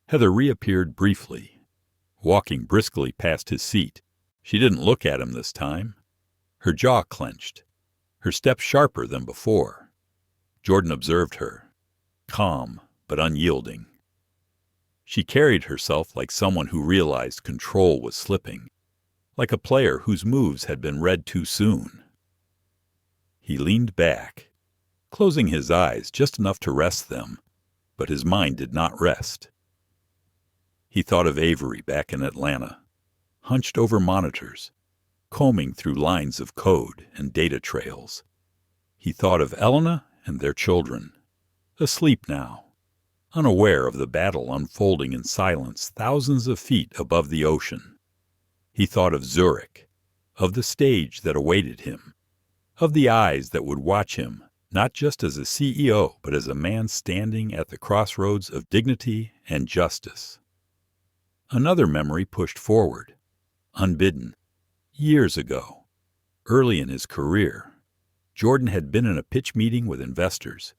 Heather reappeared briefly, walking briskly past his seat. She didn't look at him this time. Her jaw clenched, her step sharper than before. Jordan observed her, calm but unyielding. She carried herself like someone who realized control was slipping, like a player whose moves had been read too soon. He leaned back, closing his eyes just enough to rest them, but his mind did not rest. He thought of Avery back in Atlanta, hunched over monitors, combing through lines of code and data trails. He thought of Elena and their children, asleep now, unaware of the battle unfolding in silence thousands of feet above the ocean. He thought of Zurich, of the stage that awaited him, of the eyes that would watch him, not just as a CEO, but as a man standing at the crossroads of dignity and justice. Another memory pushed forward, unbidden. Years ago, early in his career, Jordan had been in a pitch meeting with investors.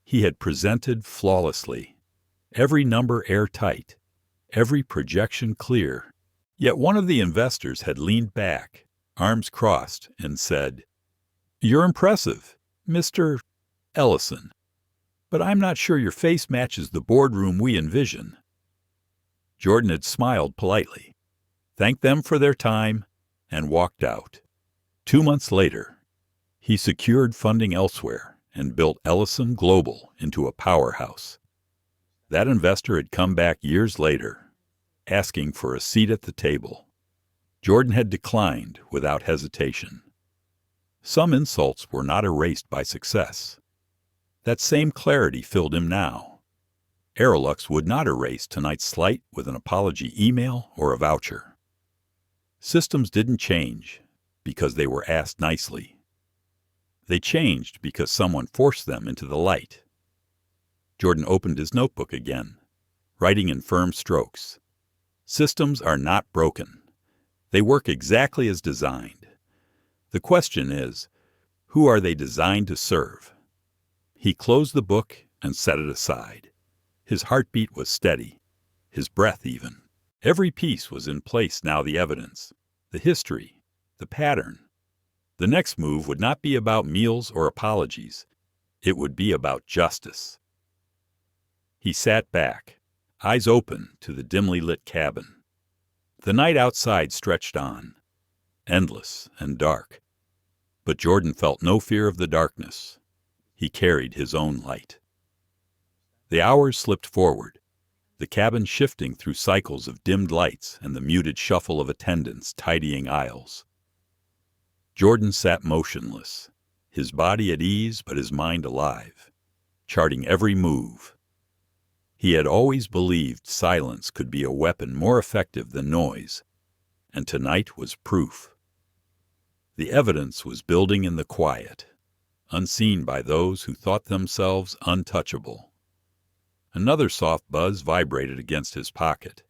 He had presented flawlessly, every number airtight, every projection clear. Yet one of the investors had leaned back, arms crossed, and said, "You're impressive, Mr. Ellison, but I'm not sure your face matches the boardroom we envision." Jordan had smiled politely, thanked them for their time, and walked out. 2 months later, he secured funding elsewhere and built Ellison Global into a powerhouse. That investor had come back years later, asking for a seat at the table. Jordan had declined without hesitation. Some insults were not erased by success. That same clarity filled him now. AeroLux would not erase tonight's slight with an apology email or a voucher. Systems didn't change because they were asked nicely. They changed because someone forced them into the light. Jordan opened his notebook again, writing in firm strokes. Systems are not broken. They work exactly as designed. The question is, who are they designed to serve? He closed the book and set it aside. His heartbeat was steady, his breath even. Every piece was in place now, the evidence, the history, the pattern. The next move would not be about meals or apologies. It would be about justice. He sat back, eyes open to the dimly lit cabin. The night outside stretched on, endless and dark. But Jordan felt no fear of the darkness. He carried his own light. The hours slipped forward, the cabin shifting through cycles of dimmed lights and the muted shuffle of attendants tidying aisles. Jordan sat motionless, his body at ease but his mind alive, charting every move. He had always believed silence could be a weapon more effective than noise, and tonight was proof. The evidence was building in the quiet, unseen by those who thought themselves untouchable. Another soft buzz vibrated against his pocket.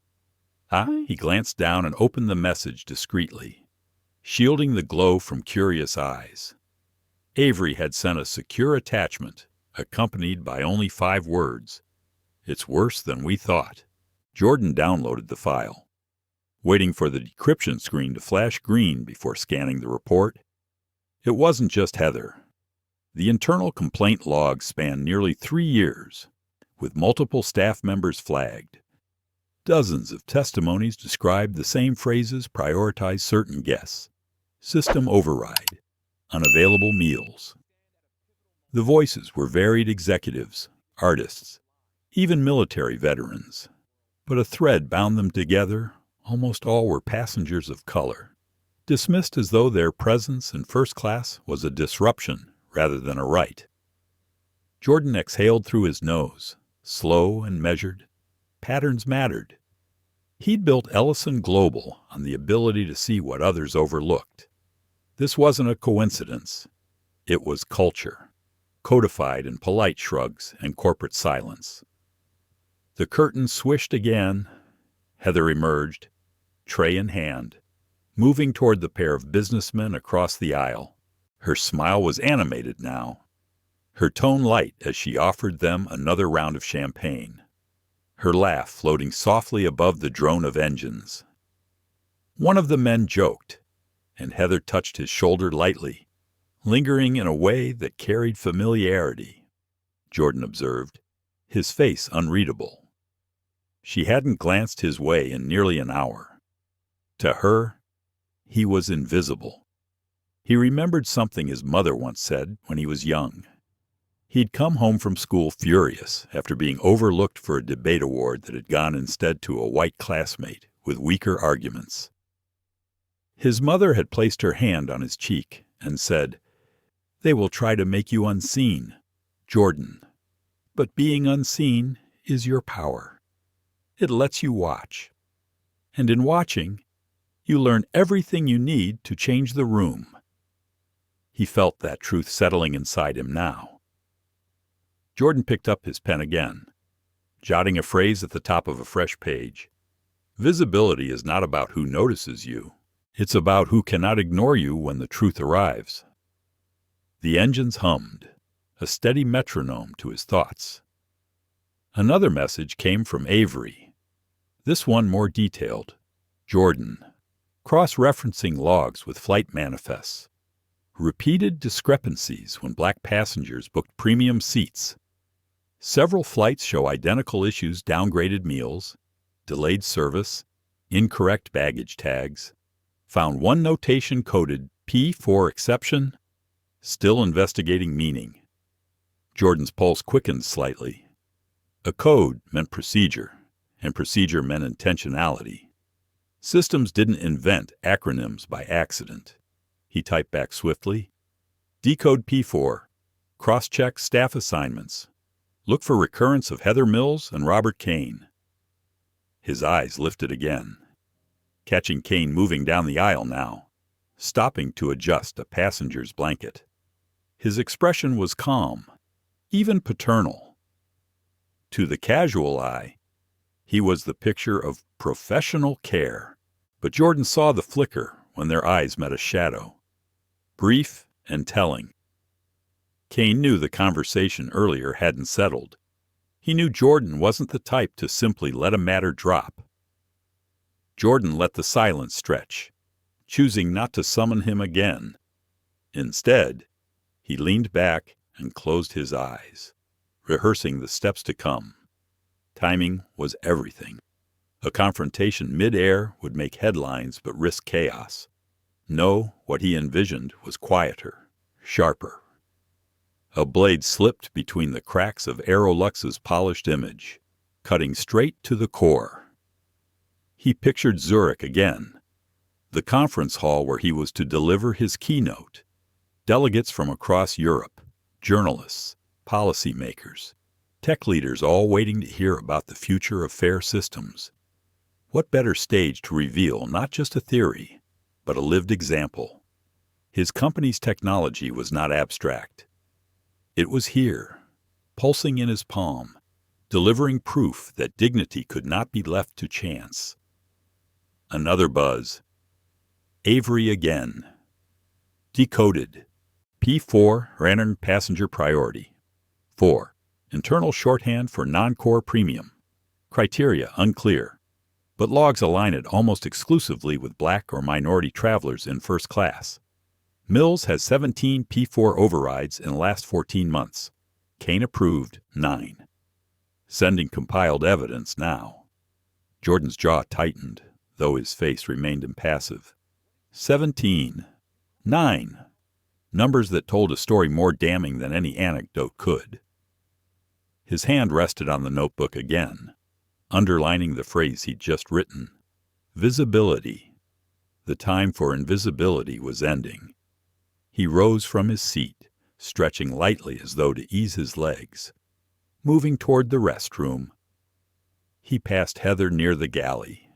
He glanced down and opened the message discreetly, shielding the glow from curious eyes. Avery had sent a secure attachment, accompanied by only 5 words. "It's worse than we thought." Jordan downloaded the file. waiting for the decryption screen to flash green before scanning the report. It wasn't just Heather. The internal complaint log spanned nearly 3 years, with multiple staff members flagged. Dozens of testimonies described the same phrases prioritized certain guests: system override, unavailable meals. The voices were varied executives, artists, even military veterans. But a thread bound them together. Almost all were passengers of color, dismissed as though their presence in first class was a disruption rather than a right. Jordan exhaled through his nose, slow and measured. Patterns mattered. He'd built Ellison Global on the ability to see what others overlooked. This wasn't a coincidence. It was culture, codified in polite shrugs and corporate silence. The curtain swished again. Heather emerged, tray in hand, moving toward the pair of businessmen across the aisle. Her smile was animated now, her tone light as she offered them another round of champagne, her laugh floating softly above the drone of engines. One of the men joked, and Heather touched his shoulder lightly, lingering in a way that carried familiarity. Jordan observed, his face unreadable. She hadn't glanced his way in nearly an hour. To her, he was invisible. He remembered something his mother once said when he was young. He'd come home from school furious after being overlooked for a debate award that had gone instead to a white classmate with weaker arguments. His mother had placed her hand on his cheek and said, "They will try to make you unseen, Jordan. But being unseen is your power. It lets you watch. And in watching, you learn everything you need to change the room." He felt that truth settling inside him now. Jordan picked up his pen again, jotting a phrase at the top of a fresh page. Visibility is not about who notices you. It's about who cannot ignore you when the truth arrives. The engines hummed, a steady metronome to his thoughts. Another message came from Avery, this one more detailed. Jordan, cross-referencing logs with flight manifests. Repeated discrepancies when black passengers booked premium seats. Several flights show identical issues: downgraded meals, delayed service, incorrect baggage tags. Found one notation coded P4 exception, still investigating meaning. Jordan's pulse quickened slightly. A code meant procedure, and procedure meant intentionality. Systems didn't invent acronyms by accident. He typed back swiftly. Decode P4. Cross-check staff assignments. Look for recurrence of Heather Mills and Robert Kane. His eyes lifted again, catching Kane moving down the aisle now, stopping to adjust a passenger's blanket. His expression was calm, even paternal. To the casual eye, he was the picture of professional care. But Jordan saw the flicker when their eyes met a shadow, brief and telling. Kane knew the conversation earlier hadn't settled. He knew Jordan wasn't the type to simply let a matter drop. Jordan let the silence stretch, choosing not to summon him again. Instead, he leaned back and closed his eyes, rehearsing the steps to come. Timing was everything. A confrontation mid-air would make headlines but risk chaos. No, what he envisioned was quieter, sharper. A blade slipped between the cracks of AeroLux's polished image, cutting straight to the core. He pictured Zurich again, the conference hall where he was to deliver his keynote. Delegates from across Europe, journalists, policymakers, tech leaders all waiting to hear about the future of fair systems. What better stage to reveal not just a theory, but a lived example? His company's technology was not abstract. It was here, pulsing in his palm, delivering proof that dignity could not be left to chance. Another buzz. Avery again. Decoded. P4 random passenger priority. 4. Internal shorthand for non-core premium. Criteria unclear. but logs align it almost exclusively with black or minority travelers in first class. Mills has 17 P4 overrides in the last 14 months. Kane approved 9. Sending compiled evidence now. Jordan's jaw tightened, though his face remained impassive. 17. 9. Numbers that told a story more damning than any anecdote could. His hand rested on the notebook again, underlining the phrase he'd just written. Visibility. The time for invisibility was ending. He rose from his seat, stretching lightly as though to ease his legs, moving toward the restroom. He passed Heather near the galley.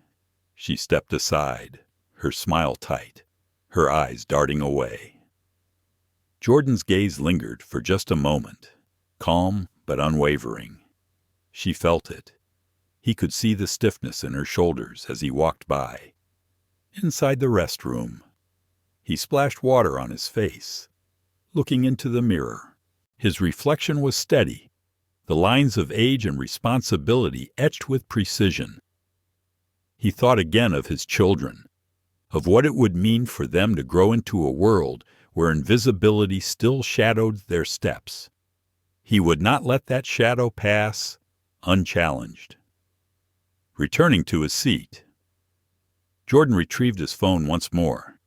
She stepped aside, her smile tight, her eyes darting away. Jordan's gaze lingered for just a moment, calm but unwavering. She felt it. He could see the stiffness in her shoulders as he walked by. Inside the restroom, he splashed water on his face, looking into the mirror. His reflection was steady, the lines of age and responsibility etched with precision. He thought again of his children, of what it would mean for them to grow into a world where invisibility still shadowed their steps. He would not let that shadow pass unchallenged. Returning to his seat, Jordan retrieved his phone once more,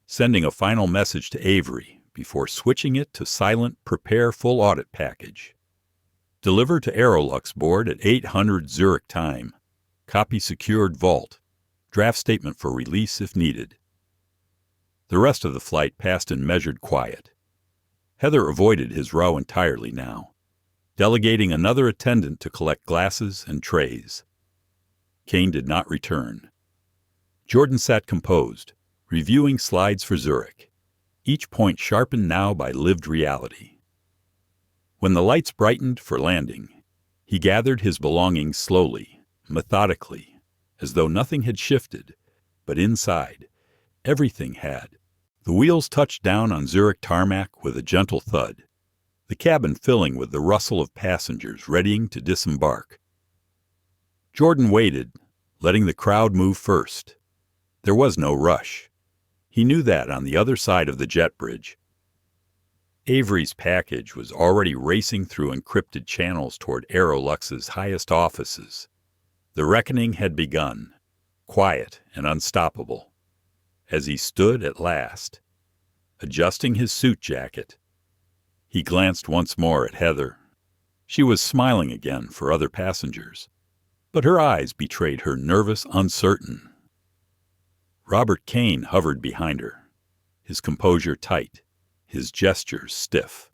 sending a final message to Avery before switching it to silent prepare full audit package. Deliver to AeroLux board at 800 Zurich time. Copy secured vault. Draft statement for release if needed. The rest of the flight passed in measured quiet. Heather avoided his row entirely now, delegating another attendant to collect glasses and trays. Kane did not return. Jordan sat composed, reviewing slides for Zurich, each point sharpened now by lived reality. When the lights brightened for landing, he gathered his belongings slowly, methodically, as though nothing had shifted, but inside, everything had. The wheels touched down on Zurich tarmac with a gentle thud, the cabin filling with the rustle of passengers readying to disembark. Jordan waited, letting the crowd move first. There was no rush. He knew that on the other side of the jet bridge. Avery's package was already racing through encrypted channels toward AeroLux's highest offices. The reckoning had begun, quiet and unstoppable. As he stood at last, adjusting his suit jacket, he glanced once more at Heather. She was smiling again for other passengers, but her eyes betrayed her nervous, uncertain. Robert Kane hovered behind her, his composure tight, his gestures stiff.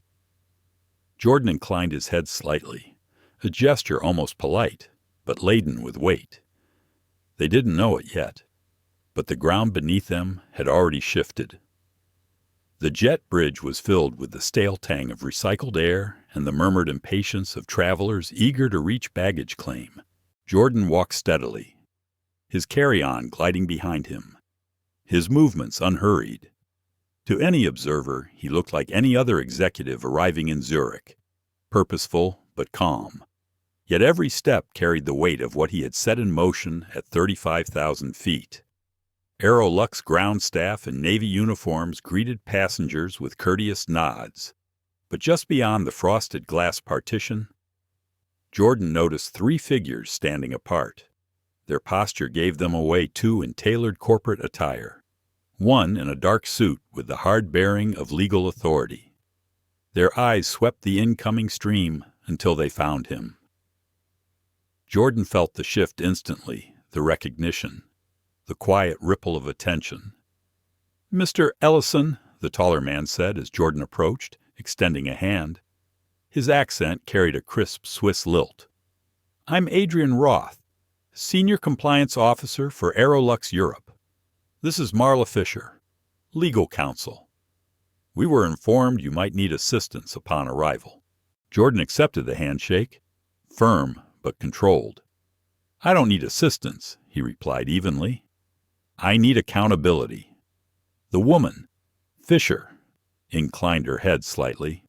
Jordan inclined his head slightly, a gesture almost polite, but laden with weight. They didn't know it yet, but the ground beneath them had already shifted. The jet bridge was filled with the stale tang of recycled air and the murmured impatience of travelers eager to reach baggage claim. Jordan walked steadily, his carry-on gliding behind him, his movements unhurried. To any observer, he looked like any other executive arriving in Zurich, purposeful but calm. Yet every step carried the weight of what he had set in motion at 35,000 feet. AeroLux ground staff in Navy uniforms greeted passengers with courteous nods, but just beyond the frosted glass partition, Jordan noticed 3 figures standing apart. Their posture gave them away too in tailored corporate attire, one in a dark suit with the hard bearing of legal authority. Their eyes swept the incoming stream until they found him. Jordan felt the shift instantly, the recognition, the quiet ripple of attention. "Mr. Ellison," the taller man said as Jordan approached, extending a hand. His accent carried a crisp Swiss lilt. "I'm Adrian Roth, Senior Compliance Officer for AeroLux Europe. This is Marla Fisher, Legal Counsel. We were informed you might need assistance upon arrival." Jordan accepted the handshake, firm but controlled. "I don't need assistance," he replied evenly. "I need accountability." The woman, Fisher, inclined her head slightly.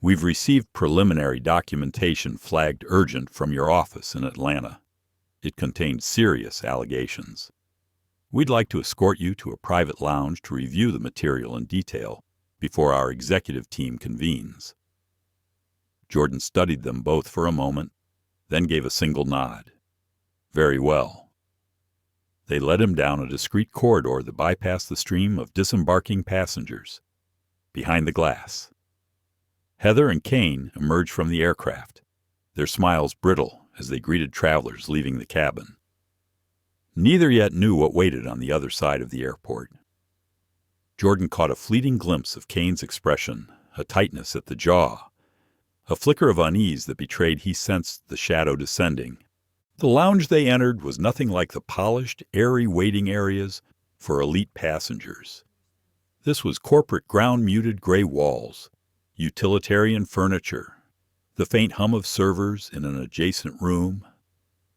"We've received preliminary documentation flagged urgent from your office in Atlanta. It contained serious allegations. We'd like to escort you to a private lounge to review the material in detail before our executive team convenes. Jordan studied them both for a moment, then gave a single nod. Very well. They led him down a discreet corridor that bypassed the stream of disembarking passengers. Behind the glass, Heather and Kane emerged from the aircraft, their smiles brittle as they greeted travelers leaving the cabin. Neither yet knew what waited on the other side of the airport. Jordan caught a fleeting glimpse of Kane's expression, a tightness at the jaw, a flicker of unease that betrayed he sensed the shadow descending. The lounge they entered was nothing like the polished, airy waiting areas for elite passengers. This was corporate ground-muted gray walls, utilitarian furniture, the faint hum of servers in an adjacent room.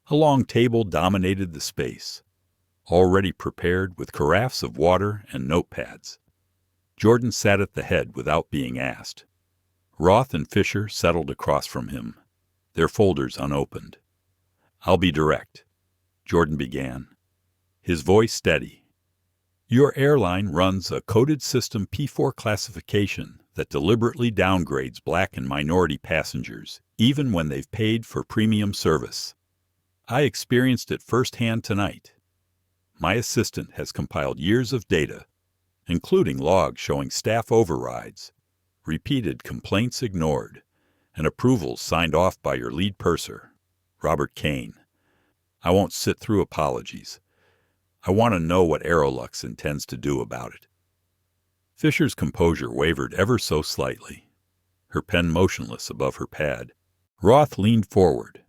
A long table dominated the space, already prepared with carafes of water and notepads. Jordan sat at the head without being asked. Roth and Fisher settled across from him, their folders unopened. "I'll be direct," Jordan began, his voice steady. "Your airline runs a coded system P4 classification that deliberately downgrades black and minority passengers, even when they've paid for premium service. I experienced it firsthand tonight. My assistant has compiled years of data, including logs showing staff overrides, repeated complaints ignored, and approvals signed off by your lead purser, Robert Kane. I won't sit through apologies. I want to know what AeroLux intends to do about it." Fisher's composure wavered ever so slightly, her pen motionless above her pad. Roth leaned forward,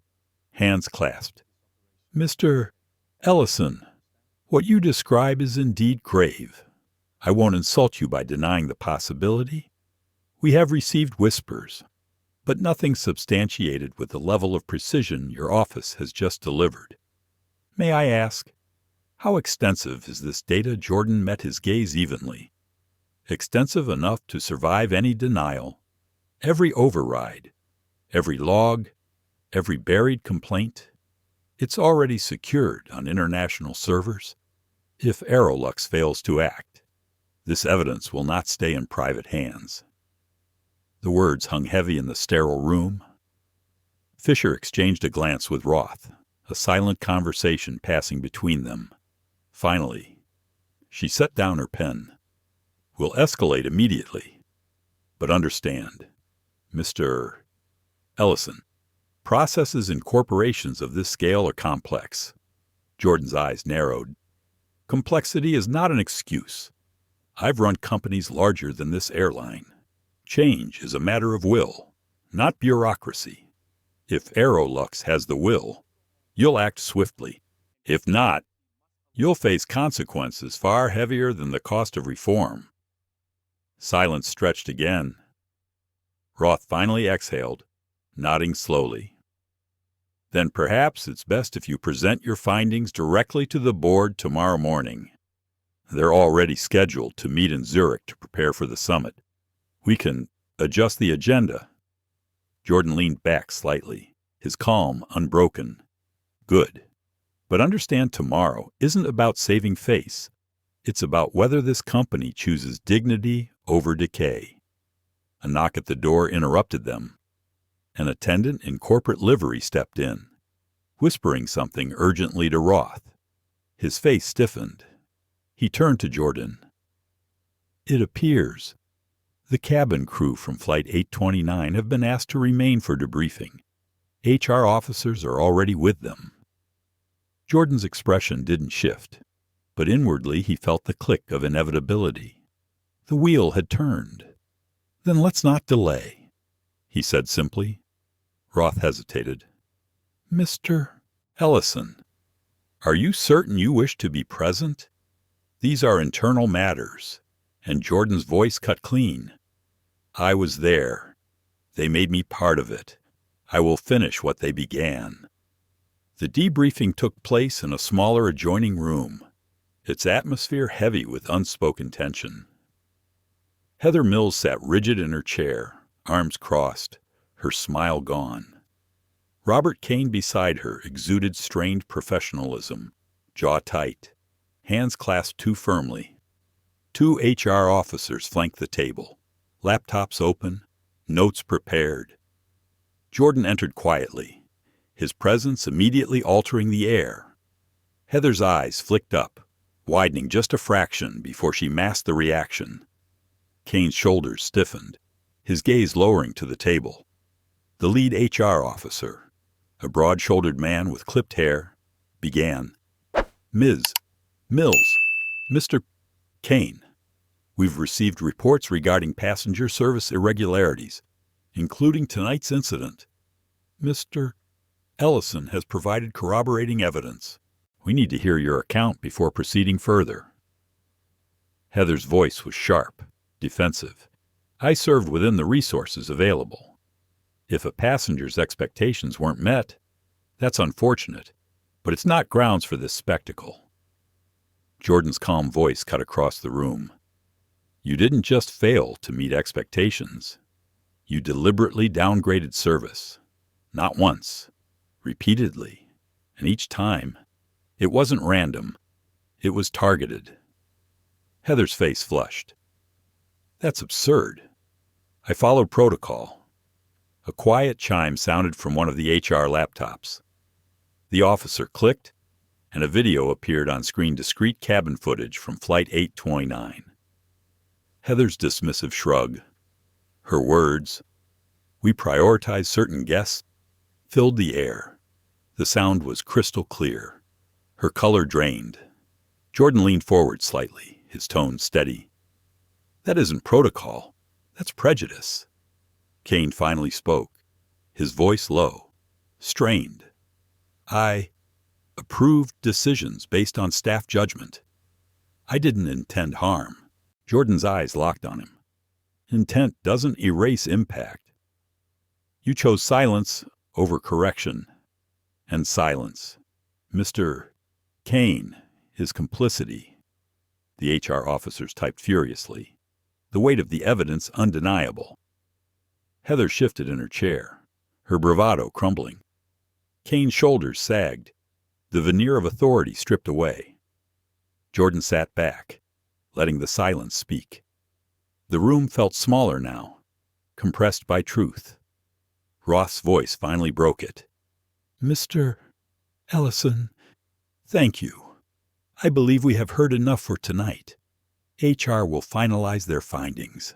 hands clasped. "Mr. Ellison, what you describe is indeed grave. I won't insult you by denying the possibility. We have received whispers, but nothing substantiated with the level of precision your office has just delivered. May I ask, how extensive is this data?" Jordan met his gaze evenly. "Extensive enough to survive any denial. Every override, every log, every buried complaint. It's already secured on international servers. If AeroLux fails to act, this evidence will not stay in private hands." The words hung heavy in the sterile room. Fisher exchanged a glance with Roth, a silent conversation passing between them. Finally, she set down her pen. "We'll escalate immediately. But understand, Mr. Ellison, processes in corporations of this scale are complex." Jordan's eyes narrowed. "Complexity is not an excuse. I've run companies larger than this airline. Change is a matter of will, not bureaucracy. If AeroLux has the will, you'll act swiftly. If not, you'll face consequences far heavier than the cost of reform." Silence stretched again. Roth finally exhaled, nodding slowly. "Then perhaps it's best if you present your findings directly to the board tomorrow morning. They're already scheduled to meet in Zurich to prepare for the summit. We can adjust the agenda." Jordan leaned back slightly, his calm unbroken. "Good. But understand tomorrow isn't about saving face. It's about whether this company chooses dignity over decay." A knock at the door interrupted them. An attendant in corporate livery stepped in, whispering something urgently to Roth. His face stiffened. He turned to Jordan. "It appears the cabin crew from Flight 829 have been asked to remain for debriefing. HR officers are already with them." Jordan's expression didn't shift, but inwardly he felt the click of inevitability. The wheel had turned. "Then let's not delay," he said simply. Roth hesitated. "Mr. Ellison, are you certain you wish to be present? These are internal matters," and Jordan's voice cut clean. "I was there. They made me part of it. I will finish what they began." The debriefing took place in a smaller adjoining room, its atmosphere heavy with unspoken tension. Heather Mills sat rigid in her chair, arms crossed, her smile gone. Robert Kane beside her exuded strained professionalism, jaw tight, hands clasped too firmly. Two HR officers flanked the table, laptops open, notes prepared. Jordan entered quietly, his presence immediately altering the air. Heather's eyes flicked up, widening just a fraction before she masked the reaction. Kane's shoulders stiffened, his gaze lowering to the table. The lead HR officer, a broad-shouldered man with clipped hair, began. Ms. Mills, Mr. Kane, we've received reports regarding passenger service irregularities, including tonight's incident. Mr. Ellison has provided corroborating evidence. We need to hear your account before proceeding further. Heather's voice was sharp, defensive. I served within the resources available. If a passenger's expectations weren't met, that's unfortunate, but it's not grounds for this spectacle. Jordan's calm voice cut across the room. You didn't just fail to meet expectations. You deliberately downgraded service. Not once, repeatedly, and each time, it wasn't random. It was targeted. Heather's face flushed. That's absurd. I followed protocol. A quiet chime sounded from one of the HR laptops. The officer clicked, and a video appeared on screen, discrete cabin footage from Flight 829. Heather's dismissive shrug. Her words, "We prioritize certain guests," filled the air. The sound was crystal clear. Her color drained. Jordan leaned forward slightly, his tone steady. That isn't protocol. That's prejudice. Kane finally spoke, his voice low, strained. I approved decisions based on staff judgment. I didn't intend harm. Jordan's eyes locked on him. Intent doesn't erase impact. You chose silence over correction. And silence. Mr. Kane, his complicity. The HR officers typed furiously. The weight of the evidence undeniable. Heather shifted in her chair, her bravado crumbling. Kane's shoulders sagged, the veneer of authority stripped away. Jordan sat back, letting the silence speak. The room felt smaller now, compressed by truth. Roth's voice finally broke it. Mr. Ellison, thank you. I believe we have heard enough for tonight. HR will finalize their findings.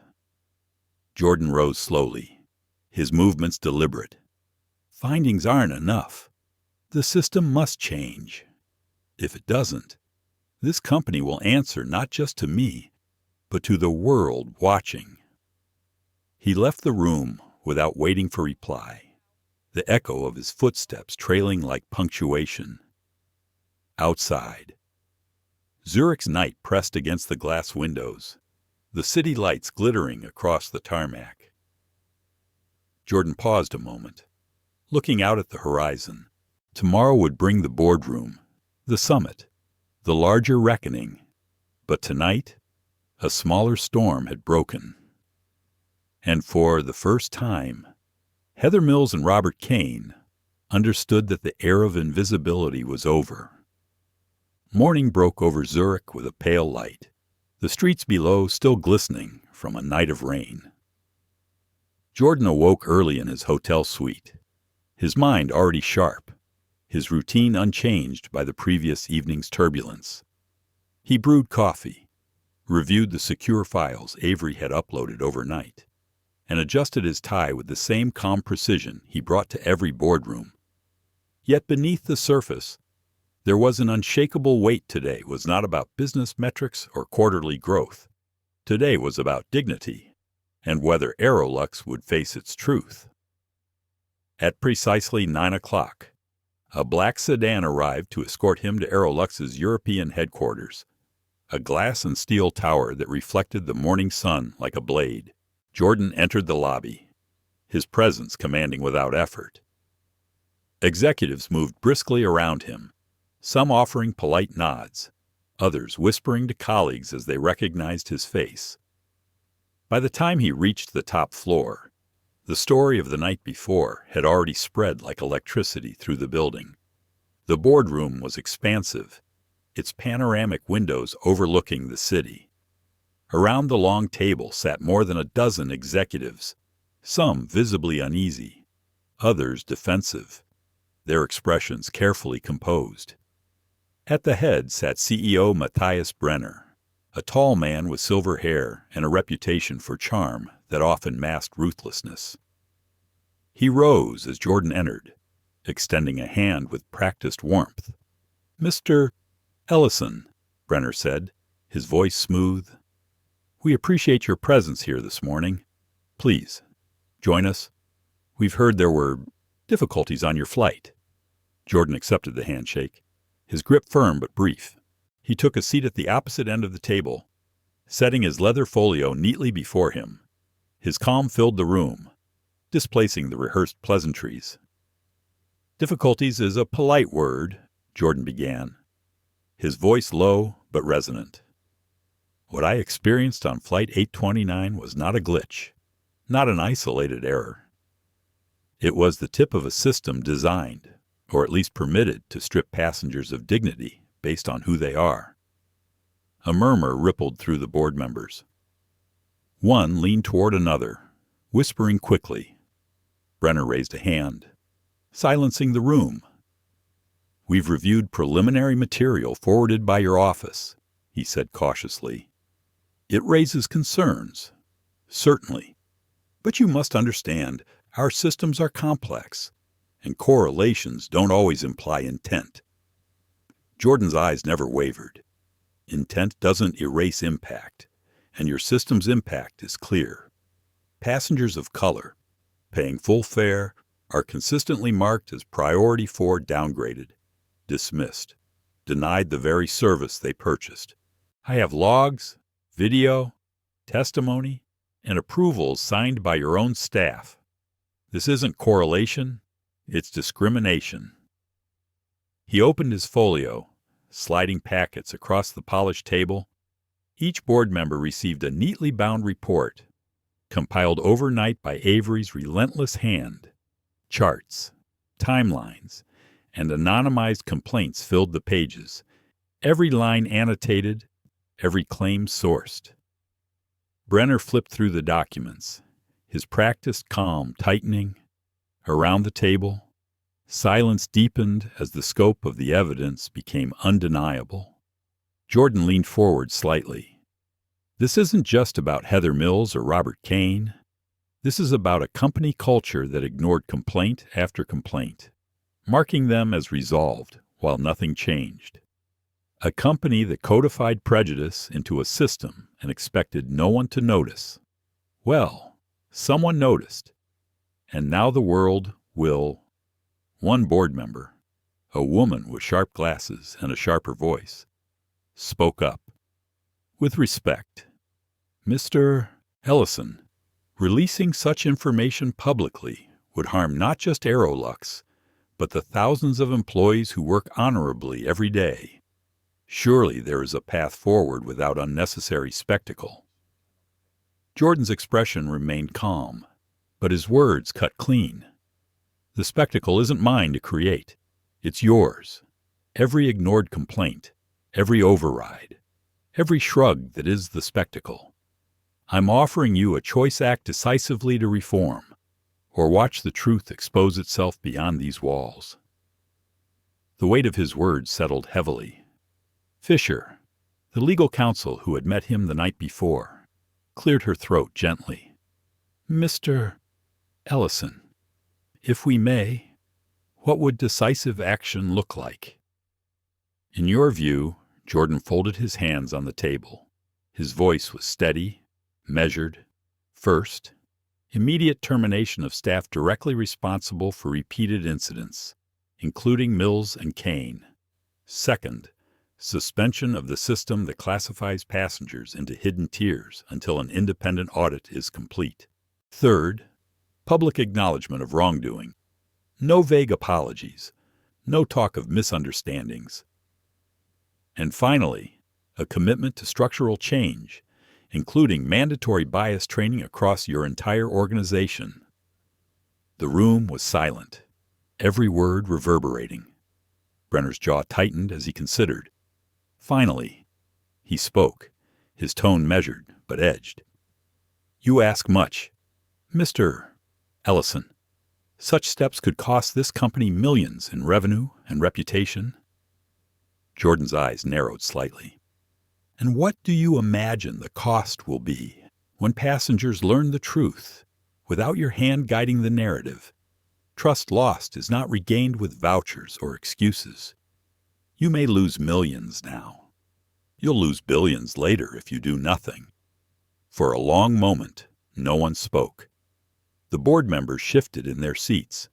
Jordan rose slowly, his movements deliberate. Findings aren't enough. The system must change. If it doesn't, this company will answer not just to me, but to the world watching. He left the room without waiting for reply, the echo of his footsteps trailing like punctuation. Outside, Zurich's night pressed against the glass windows, the city lights glittering across the tarmac. Jordan paused a moment, looking out at the horizon. Tomorrow would bring the boardroom, the summit, the larger reckoning. But tonight, a smaller storm had broken. And for the first time, Heather Mills and Robert Kane understood that the era of invisibility was over. Morning broke over Zurich with a pale light, the streets below still glistening from a night of rain. Jordan awoke early in his hotel suite, his mind already sharp, his routine unchanged by the previous evening's turbulence. He brewed coffee, reviewed the secure files Avery had uploaded overnight, and adjusted his tie with the same calm precision he brought to every boardroom. Yet beneath the surface, there was an unshakable weight. Today was not about business metrics or quarterly growth. Today was about dignity, and whether AeroLux would face its truth. At precisely 9 o'clock, a black sedan arrived to escort him to AeroLux's European headquarters, a glass and steel tower that reflected the morning sun like a blade. Jordan entered the lobby, his presence commanding without effort. Executives moved briskly around him, some offering polite nods, others whispering to colleagues as they recognized his face. By the time he reached the top floor, The story of the night before had already spread like electricity through the building. The boardroom was expansive, its panoramic windows overlooking the city. Around the long table sat more than a dozen executives, some visibly uneasy, others defensive, their expressions carefully composed. At the head sat CEO Matthias Brenner, a tall man with silver hair and a reputation for charm that often masked ruthlessness. He rose as Jordan entered, extending a hand with practiced warmth. "Mr. Ellison," Brenner said, his voice smooth, "we appreciate your presence here this morning. Please, join us. We've heard there were difficulties on your flight." Jordan accepted the handshake, his grip firm but brief. He took a seat at the opposite end of the table, setting his leather folio neatly before him. His calm filled the room, displacing the rehearsed pleasantries. "Difficulties is a polite word," Jordan began, his voice low but resonant. "What I experienced on Flight 829 was not a glitch, not an isolated error. It was the tip of a system designed, or at least permitted, to strip passengers of dignity based on who they are." A murmur rippled through the board members. One leaned toward another, whispering quickly. Brenner raised a hand, silencing the room. "We've reviewed preliminary material forwarded by your office," he said cautiously. "It raises concerns, certainly. But you must understand, our systems are complex, and correlations don't always imply intent." Jordan's eyes never wavered. Intent doesn't erase impact, and your system's impact is clear. Passengers of color, paying full fare, are consistently marked as priority 4 downgraded, dismissed, denied the very service they purchased. I have logs, video, testimony, and approvals signed by your own staff. This isn't correlation, it's discrimination. He opened his folio, sliding packets across the polished table. Each board member received a neatly bound report, compiled overnight by Avery's relentless hand. Charts, timelines, and anonymized complaints filled the pages, every line annotated, every claim sourced. Brenner flipped through the documents, his practiced calm tightening. Around the table, silence deepened as the scope of the evidence became undeniable. Jordan leaned forward slightly. "This isn't just about Heather Mills or Robert Kane. This is about a company culture that ignored complaint after complaint, marking them as resolved while nothing changed. A company that codified prejudice into a system and expected no one to notice. Well, someone noticed, and now the world will." One board member, a woman with sharp glasses and a sharper voice, spoke up. With respect, "Mr. Ellison, releasing such information publicly would harm not just AeroLux, but the thousands of employees who work honorably every day. Surely there is a path forward without unnecessary spectacle." Jordan's expression remained calm, but his words cut clean. "The spectacle isn't mine to create. It's yours. Every ignored complaint, every override, every shrug that is the spectacle. I'm offering you a choice act decisively to reform, or watch the truth expose itself beyond these walls." The weight of his words settled heavily. Fisher, the legal counsel who had met him the night before, cleared her throat gently. "Mr. Ellison, if we may, what would decisive action look like?" "In your view," Jordan folded his hands on the table. His voice was steady, measured. "First, immediate termination of staff directly responsible for repeated incidents, including Mills and Kane. Second, suspension of the system that classifies passengers into hidden tiers until an independent audit is complete. Third, public acknowledgement of wrongdoing. No vague apologies, no talk of misunderstandings. And finally, a commitment to structural change, including mandatory bias training across your entire organization." The room was silent, every word reverberating. Brenner's jaw tightened as he considered. Finally, he spoke, his tone measured but edged. "You ask much, Mr. Ellison. Such steps could cost this company millions in revenue and reputation." Jordan's eyes narrowed slightly. "And what do you imagine the cost will be when passengers learn the truth without your hand guiding the narrative? Trust lost is not regained with vouchers or excuses. You may lose millions now. You'll lose billions later if you do nothing." For a long moment, no one spoke. The board members shifted in their seats,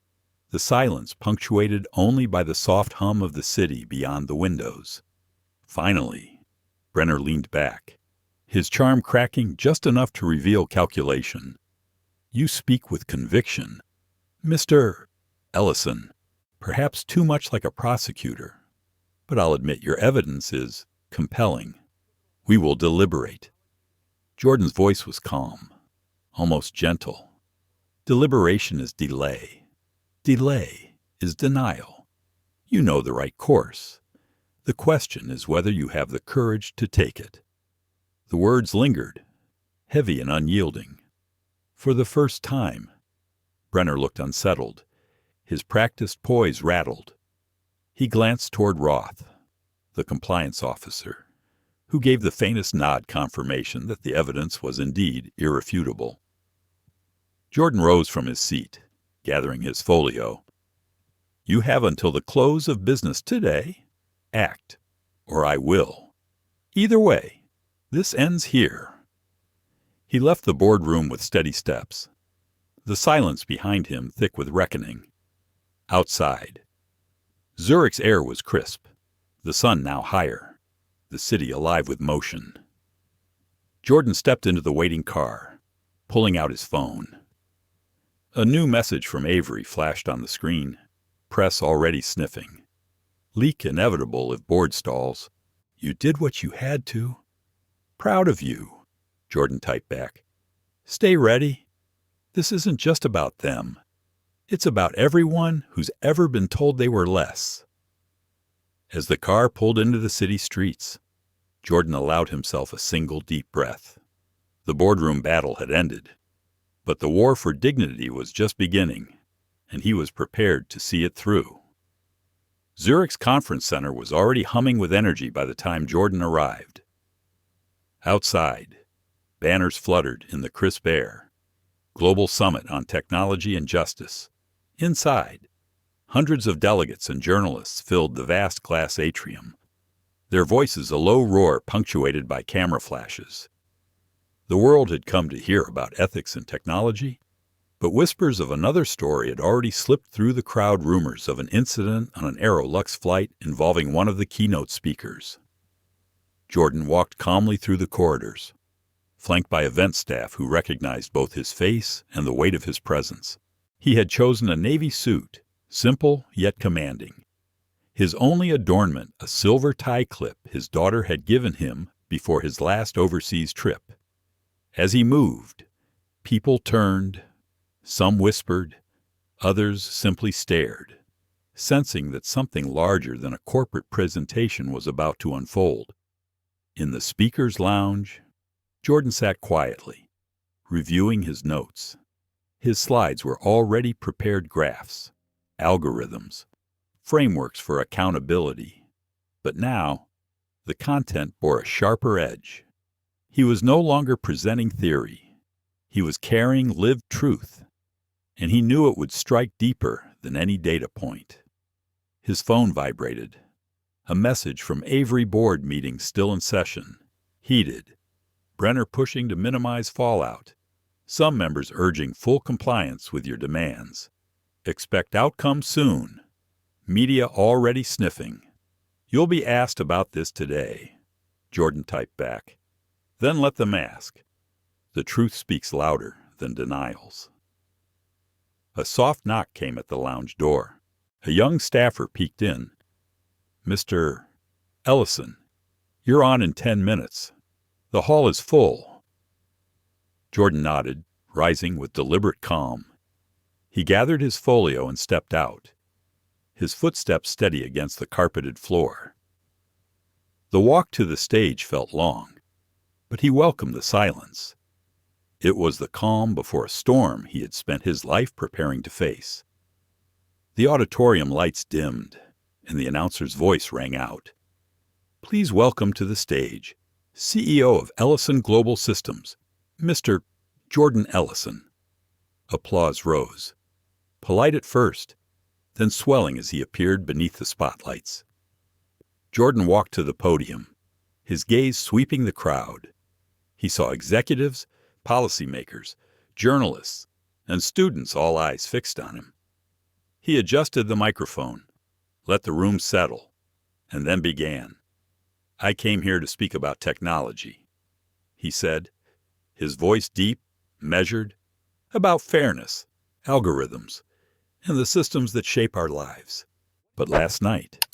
the silence punctuated only by the soft hum of the city beyond the windows. Finally, Brenner leaned back, his charm cracking just enough to reveal calculation. "You speak with conviction, Mr. Ellison, perhaps too much like a prosecutor, but I'll admit your evidence is compelling. We will deliberate." Jordan's voice was calm, almost gentle. Deliberation is delay. Delay is denial. You know the right course. The question is whether you have the courage to take it. The words lingered, heavy and unyielding. For the first time, Brenner looked unsettled. His practiced poise rattled. He glanced toward Roth, the compliance officer, who gave the faintest nod confirmation that the evidence was indeed irrefutable. Jordan rose from his seat, gathering his folio. "You have until the close of business today. Act, or I will. Either way, this ends here." He left the boardroom with steady steps, the silence behind him thick with reckoning. Outside, Zurich's air was crisp, the sun now higher, the city alive with motion. Jordan stepped into the waiting car, pulling out his phone. A new message from Avery flashed on the screen, press already sniffing. "Leak inevitable if board stalls. You did what you had to. Proud of you," Jordan typed back. "Stay ready. This isn't just about them. It's about everyone who's ever been told they were less." As the car pulled into the city streets, Jordan allowed himself a single deep breath. The boardroom battle had ended, but the war for dignity was just beginning, and he was prepared to see it through. Zurich's conference center was already humming with energy by the time Jordan arrived. Outside, banners fluttered in the crisp air. Global Summit on Technology and Justice. Inside, hundreds of delegates and journalists filled the vast glass atrium, their voices a low roar punctuated by camera flashes. The world had come to hear about ethics and technology, but whispers of another story had already slipped through the crowd, rumors of an incident on an AeroLux flight involving one of the keynote speakers. Jordan walked calmly through the corridors, flanked by event staff who recognized both his face and the weight of his presence. He had chosen a navy suit, simple yet commanding. His only adornment a silver tie clip his daughter had given him before his last overseas trip. As he moved, people turned, some whispered, others simply stared, sensing that something larger than a corporate presentation was about to unfold. In the speaker's lounge, Jordan sat quietly, reviewing his notes. His slides were already prepared graphs, algorithms, frameworks for accountability. But now, the content bore a sharper edge. He was no longer presenting theory. He was carrying lived truth, and he knew it would strike deeper than any data point. His phone vibrated. A message from Avery board meeting still in session. Heated. Brenner pushing to minimize fallout. Some members urging full compliance with your demands. Expect outcome soon. Media already sniffing. You'll be asked about this today, Jordan typed back. Then let them ask. The truth speaks louder than denials. A soft knock came at the lounge door. A young staffer peeked in. "Mr. Ellison, you're on in 10 minutes. The hall is full." Jordan nodded, rising with deliberate calm. He gathered his folio and stepped out, his footsteps steady against the carpeted floor. The walk to the stage felt long, but he welcomed the silence. It was the calm before a storm he had spent his life preparing to face. The auditorium lights dimmed, and the announcer's voice rang out. "Please welcome to the stage, CEO of Ellison Global Systems, Mr. Jordan Ellison." Applause rose, polite at first, then swelling as he appeared beneath the spotlights. Jordan walked to the podium, his gaze sweeping the crowd. He saw executives, policymakers, journalists, and students, all eyes fixed on him. He adjusted the microphone, let the room settle, and then began. "I came here to speak about technology," he said, his voice deep, measured, about fairness, algorithms, and the systems that shape our lives. But last night,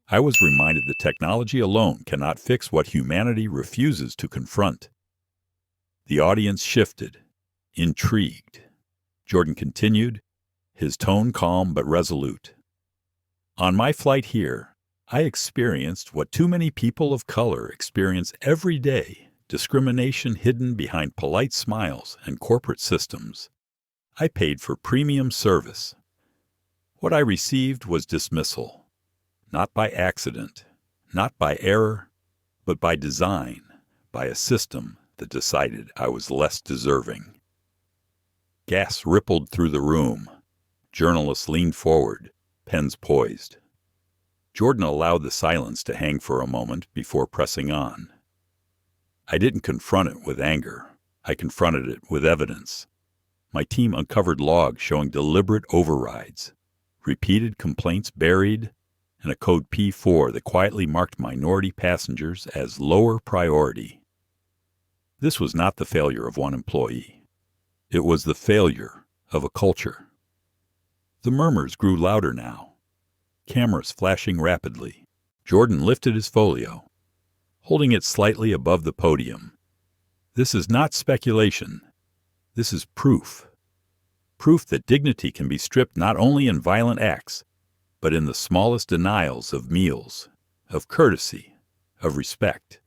I was reminded that technology alone cannot fix what humanity refuses to confront. The audience shifted, intrigued. Jordan continued, his tone calm but resolute. "On my flight here, I experienced what too many people of color experience every day, discrimination hidden behind polite smiles and corporate systems. I paid for premium service. What I received was dismissal, not by accident, not by error, but by design, by a system that decided I was less deserving." Gasps rippled through the room. Journalists leaned forward, pens poised. Jordan allowed the silence to hang for a moment before pressing on. "I didn't confront it with anger. I confronted it with evidence. My team uncovered logs showing deliberate overrides, repeated complaints buried, and a code P4 that quietly marked minority passengers as lower priority. This was not the failure of one employee. It was the failure of a culture." The murmurs grew louder now, cameras flashing rapidly. Jordan lifted his folio, holding it slightly above the podium. "This is not speculation. This is proof. Proof that dignity can be stripped not only in violent acts, but in the smallest denials of meals, of courtesy, of respect.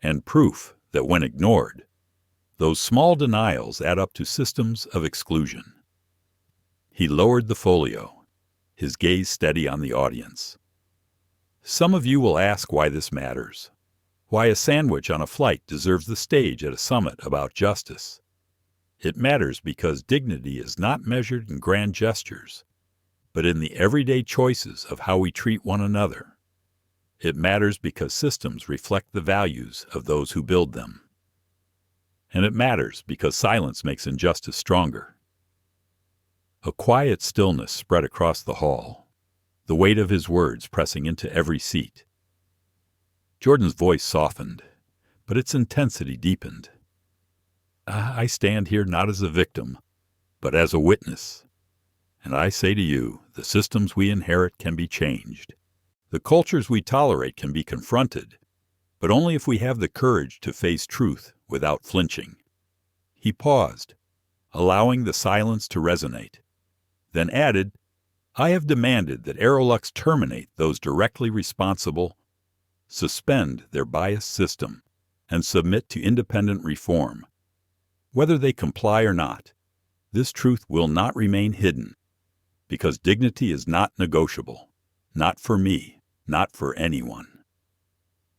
And proof that when ignored, those small denials add up to systems of exclusion." He lowered the folio, his gaze steady on the audience. "Some of you will ask why this matters, why a sandwich on a flight deserves the stage at a summit about justice. It matters because dignity is not measured in grand gestures, but in the everyday choices of how we treat one another. It matters because systems reflect the values of those who build them. And it matters because silence makes injustice stronger." A quiet stillness spread across the hall, the weight of his words pressing into every seat. Jordan's voice softened, but its intensity deepened. "I stand here not as a victim, but as a witness. And I say to you, the systems we inherit can be changed. The cultures we tolerate can be confronted, but only if we have the courage to face truth without flinching." He paused, allowing the silence to resonate, then added, "I have demanded that AeroLux terminate those directly responsible, suspend their biased system, and submit to independent reform. Whether they comply or not, this truth will not remain hidden, because dignity is not negotiable, not for me, not for anyone."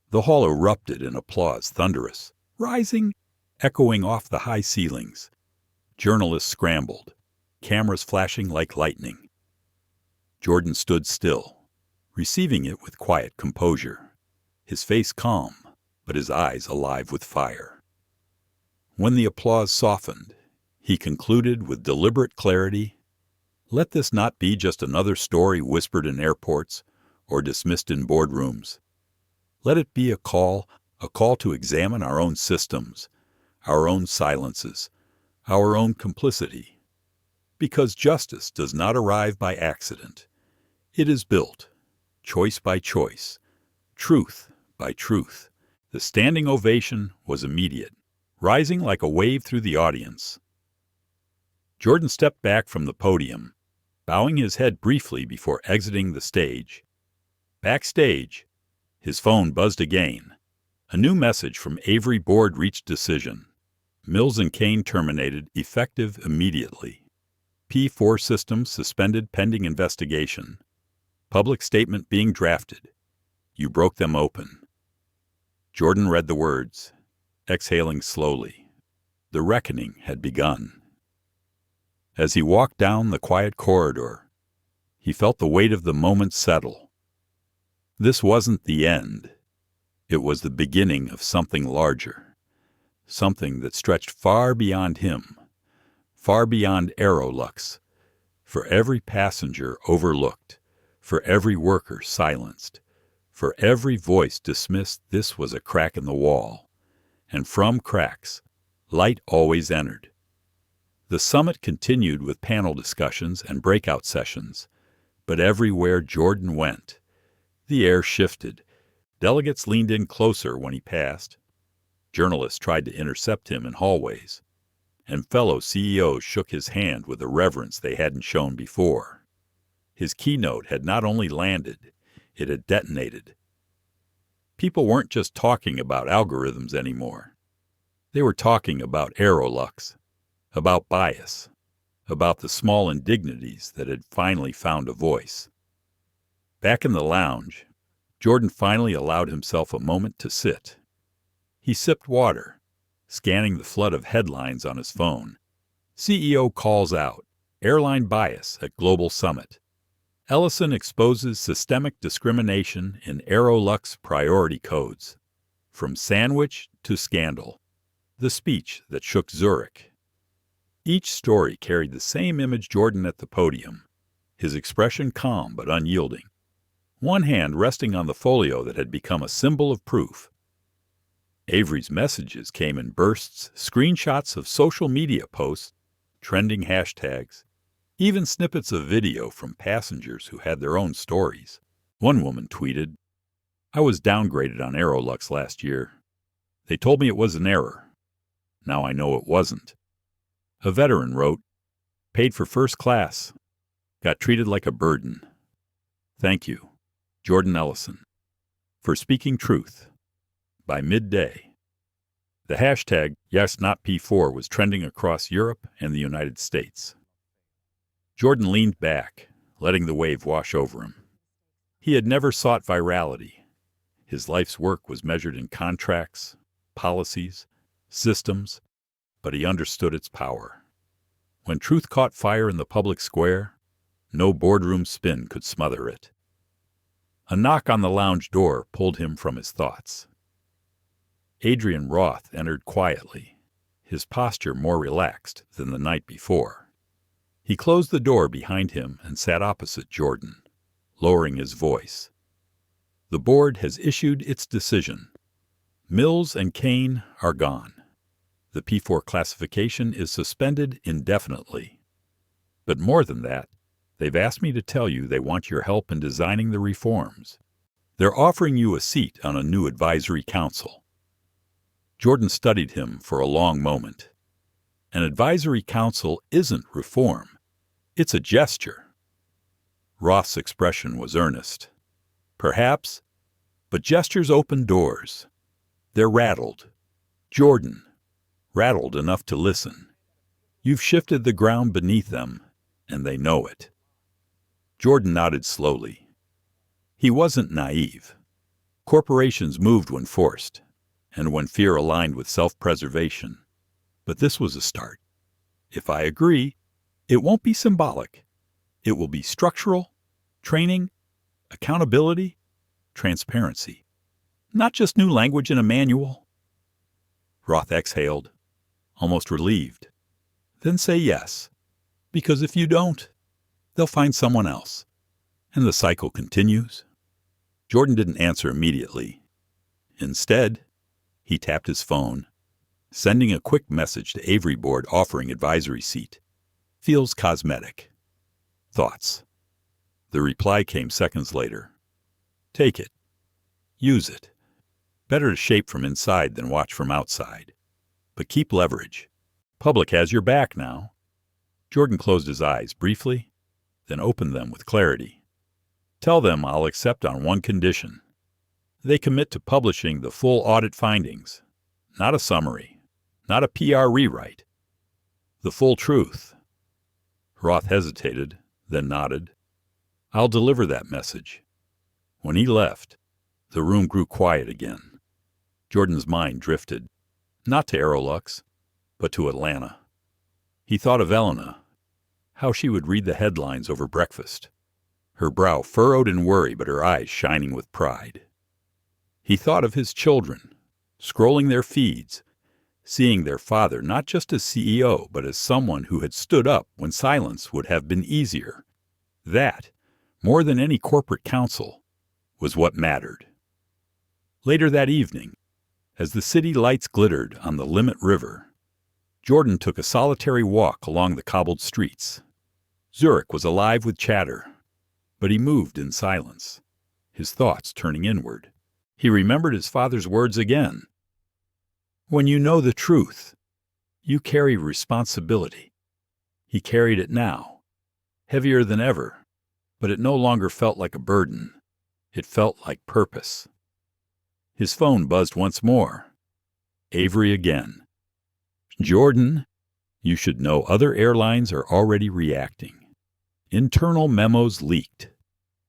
The hall erupted in applause, thunderous, rising, echoing off the high ceilings. Journalists scrambled, cameras flashing like lightning. Jordan stood still, receiving it with quiet composure, his face calm, but his eyes alive with fire. When the applause softened, he concluded with deliberate clarity, "Let this not be just another story whispered in airports or dismissed in boardrooms. Let it be a call to examine our own systems, our own silences, our own complicity. Because justice does not arrive by accident. It is built, choice by choice, truth by truth." The standing ovation was immediate, rising like a wave through the audience. Jordan stepped back from the podium, bowing his head briefly before exiting the stage. Backstage, his phone buzzed again. A new message from Avery board reached decision. Mills and Kane terminated, effective immediately. P4 systems suspended pending investigation. Public statement being drafted. You broke them open. Jordan read the words, exhaling slowly. The reckoning had begun. As he walked down the quiet corridor, he felt the weight of the moment settle. This wasn't the end. It was the beginning of something larger, something that stretched far beyond him, far beyond AeroLux, for every passenger overlooked, for every worker silenced, for every voice dismissed. This was a crack in the wall, and from cracks, light always entered. The summit continued with panel discussions and breakout sessions, but everywhere Jordan went, the air shifted. Delegates leaned in closer when he passed. Journalists tried to intercept him in hallways, and fellow CEOs shook his hand with a reverence they hadn't shown before. His keynote had not only landed, it had detonated. People weren't just talking about algorithms anymore. They were talking about AeroLux, about bias, about the small indignities that had finally found a voice. Back in the lounge, Jordan finally allowed himself a moment to sit. He sipped water, scanning the flood of headlines on his phone. CEO calls out, airline bias at global summit. Ellison exposes systemic discrimination in AeroLux priority codes. From sandwich to scandal. The speech that shook Zurich. Each story carried the same image: Jordan at the podium, his expression calm but unyielding, one hand resting on the folio that had become a symbol of proof. Avery's messages came in bursts, screenshots of social media posts, trending hashtags, even snippets of video from passengers who had their own stories. One woman tweeted, "I was downgraded on AeroLux last year. They told me it was an error. Now I know it wasn't." A veteran wrote, "Paid for first class. Got treated like a burden. Thank you, Jordan Ellison, for speaking truth." By midday, the hashtag #YesNotP4 was trending across Europe and the United States. Jordan leaned back, letting the wave wash over him. He had never sought virality. His life's work was measured in contracts, policies, systems, but he understood its power. When truth caught fire in the public square, no boardroom spin could smother it. A knock on the lounge door pulled him from his thoughts. Adrian Roth entered quietly, his posture more relaxed than the night before. He closed the door behind him and sat opposite Jordan, lowering his voice. "The board has issued its decision. Mills and Kane are gone. The P4 classification is suspended indefinitely. But more than that, they've asked me to tell you they want your help in designing the reforms. They're offering you a seat on a new advisory council." Jordan studied him for a long moment. An advisory council isn't reform. It's a gesture. Roth's expression was earnest. Perhaps, but gestures open doors. They're rattled. Jordan, rattled enough to listen. You've shifted the ground beneath them, and they know it. Jordan nodded slowly. He wasn't naive. Corporations moved when forced, and when fear aligned with self-preservation. But this was a start. If I agree, it won't be symbolic. It will be structural, training, accountability, transparency. Not just new language in a manual. Roth exhaled, almost relieved. Then say yes, because if you don't, they'll find someone else, and the cycle continues. Jordan didn't answer immediately. Instead, he tapped his phone, sending a quick message to Avery board offering advisory seat. Feels cosmetic. Thoughts. The reply came seconds later. Take it. Use it. Better to shape from inside than watch from outside. But keep leverage. Public has your back now. Jordan closed his eyes briefly, then opened them with clarity. "Tell them I'll accept on one condition. They commit to publishing the full audit findings, not a summary, not a PR rewrite. The full truth." Roth hesitated, then nodded. "I'll deliver that message." When he left, the room grew quiet again. Jordan's mind drifted, not to AeroLux, but to Atlanta. He thought of Elena, how she would read the headlines over breakfast, her brow furrowed in worry but her eyes shining with pride. He thought of his children, scrolling their feeds, seeing their father not just as CEO but as someone who had stood up when silence would have been easier. That, more than any corporate counsel, was what mattered. Later that evening, as the city lights glittered on the Limit River, Jordan took a solitary walk along the cobbled streets. Zurich was alive with chatter, but he moved in silence, his thoughts turning inward. He remembered his father's words again. "When you know the truth, you carry responsibility." He carried it now, heavier than ever, but it no longer felt like a burden. It felt like purpose. His phone buzzed once more. Avery again. "Jordan, you should know other airlines are already reacting. Internal memos leaked.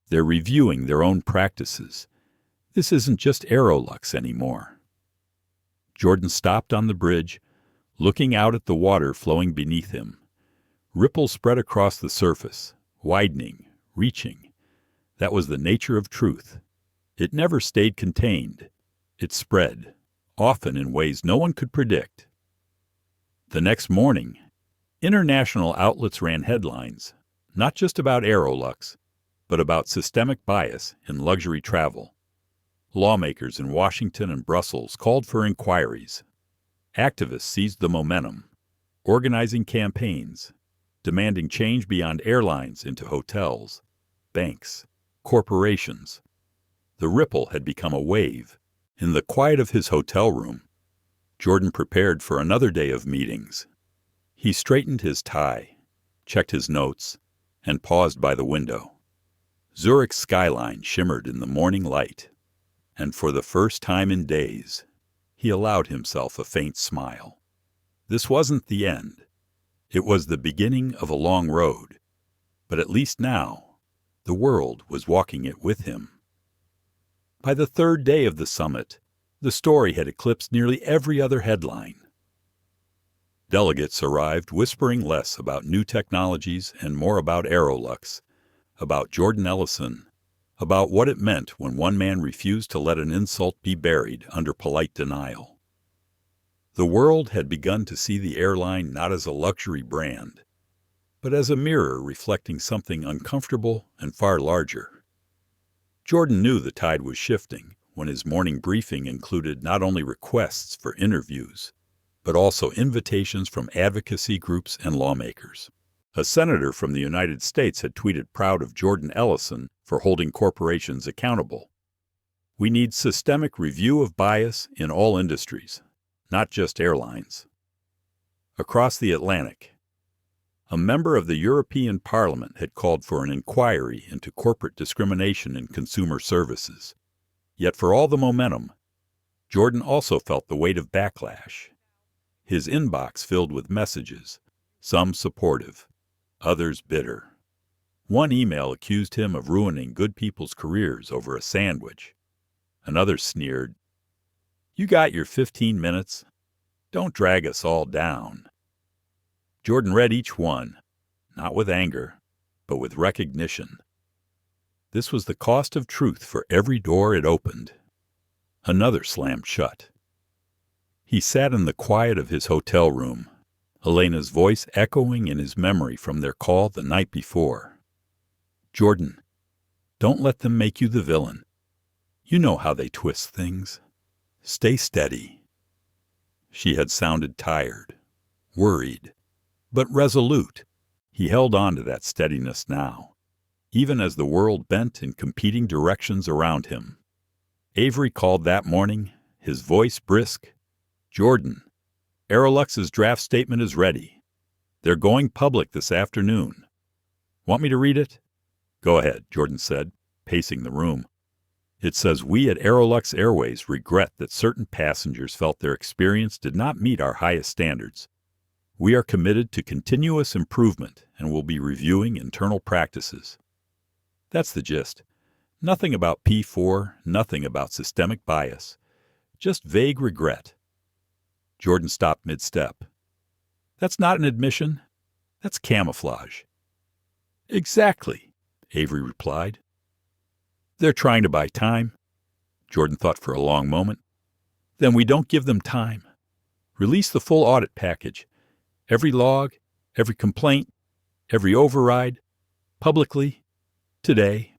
They're reviewing their own practices. This isn't just AeroLux anymore." Jordan stopped on the bridge, looking out at the water flowing beneath him. Ripples spread across the surface, widening, reaching. That was the nature of truth. It never stayed contained. It spread, often in ways no one could predict. The next morning, international outlets ran headlines, not just about AeroLux, but about systemic bias in luxury travel. Lawmakers in Washington and Brussels called for inquiries. Activists seized the momentum, organizing campaigns, demanding change beyond airlines into hotels, banks, corporations. The ripple had become a wave. In the quiet of his hotel room, Jordan prepared for another day of meetings. He straightened his tie, checked his notes, and paused by the window. Zurich's skyline shimmered in the morning light, and for the first time in days, he allowed himself a faint smile. This wasn't the end. It was the beginning of a long road, but at least now, the world was walking it with him. By the third day of the summit, the story had eclipsed nearly every other headline. Delegates arrived whispering less about new technologies and more about AeroLux, about Jordan Ellison, about what it meant when one man refused to let an insult be buried under polite denial. The world had begun to see the airline not as a luxury brand, but as a mirror reflecting something uncomfortable and far larger. Jordan knew the tide was shifting when his morning briefing included not only requests for interviews, but also invitations from advocacy groups and lawmakers. A senator from the United States had tweeted proud of Jordan Ellison for holding corporations accountable. "We need systemic review of bias in all industries, not just airlines." Across the Atlantic, a member of the European Parliament had called for an inquiry into corporate discrimination in consumer services. Yet for all the momentum, Jordan also felt the weight of backlash. His inbox filled with messages, some supportive, others bitter. One email accused him of ruining good people's careers over a sandwich. Another sneered, "You got your 15 minutes. Don't drag us all down." Jordan read each one, not with anger, but with recognition. This was the cost of truth for every door it opened. Another slammed shut. He sat in the quiet of his hotel room, Elena's voice echoing in his memory from their call the night before. "Jordan, don't let them make you the villain. You know how they twist things. Stay steady." She had sounded tired, worried, but resolute. He held on to that steadiness now, even as the world bent in competing directions around him. Avery called that morning, his voice brisk. "Jordan, AeroLux's draft statement is ready. They're going public this afternoon. Want me to read it? Go ahead, Jordan said, pacing the room. It says, "We at AeroLux Airways regret that certain passengers felt their experience did not meet our highest standards. We are committed to continuous improvement and will be reviewing internal practices." That's the gist. Nothing about P4, nothing about systemic bias. Just vague regret. Jordan stopped mid-step. That's not an admission. That's camouflage. Exactly, Avery replied. They're trying to buy time. Jordan thought for a long moment. Then we don't give them time. Release the full audit package. Every log, every complaint, every override, publicly, today.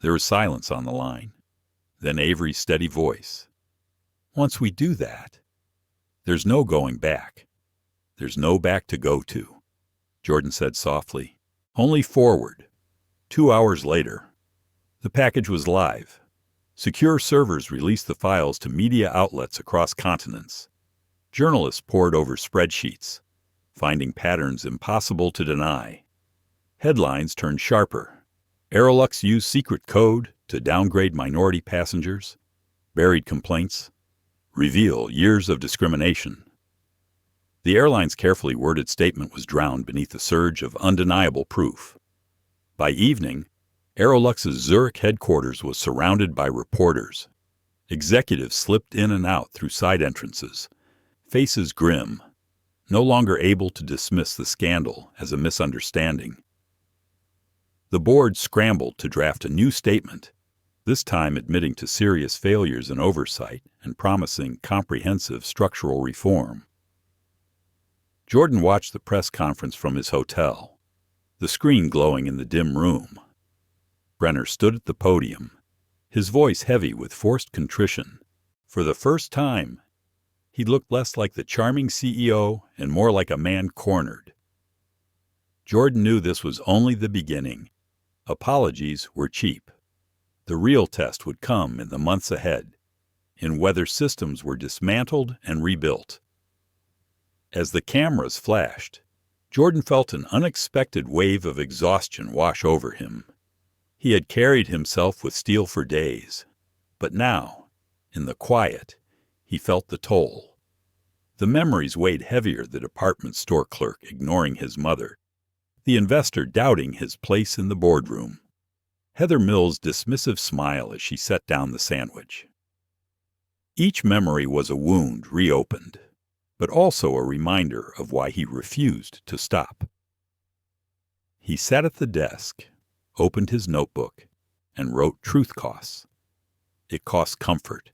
There was silence on the line. Then Avery's steady voice. Once we do that, there's no going back. There's no back to go to, Jordan said softly. Only forward. 2 hours later, the package was live. Secure servers released the files to media outlets across continents. Journalists pored over spreadsheets, finding patterns impossible to deny. Headlines turned sharper. AeroLux used secret code to downgrade minority passengers. Buried complaints reveal years of discrimination. The airline's carefully worded statement was drowned beneath a surge of undeniable proof. By evening, AeroLux's Zurich headquarters was surrounded by reporters. Executives slipped in and out through side entrances, faces grim, no longer able to dismiss the scandal as a misunderstanding. The board scrambled to draft a new statement, this time admitting to serious failures in oversight and promising comprehensive structural reform. Jordan watched the press conference from his hotel, the screen glowing in the dim room. Brenner stood at the podium, his voice heavy with forced contrition. For the first time, he looked less like the charming CEO and more like a man cornered. Jordan knew this was only the beginning. Apologies were cheap. The real test would come in the months ahead, in whether systems were dismantled and rebuilt. As the cameras flashed, Jordan felt an unexpected wave of exhaustion wash over him. He had carried himself with steel for days, but now, in the quiet, he felt the toll. The memories weighed heavier: the department store clerk ignoring his mother, the investor doubting his place in the boardroom, Heather Mills' dismissive smile as she set down the sandwich. Each memory was a wound reopened, but also a reminder of why he refused to stop. He sat at the desk, opened his notebook, and wrote truth costs. It costs comfort,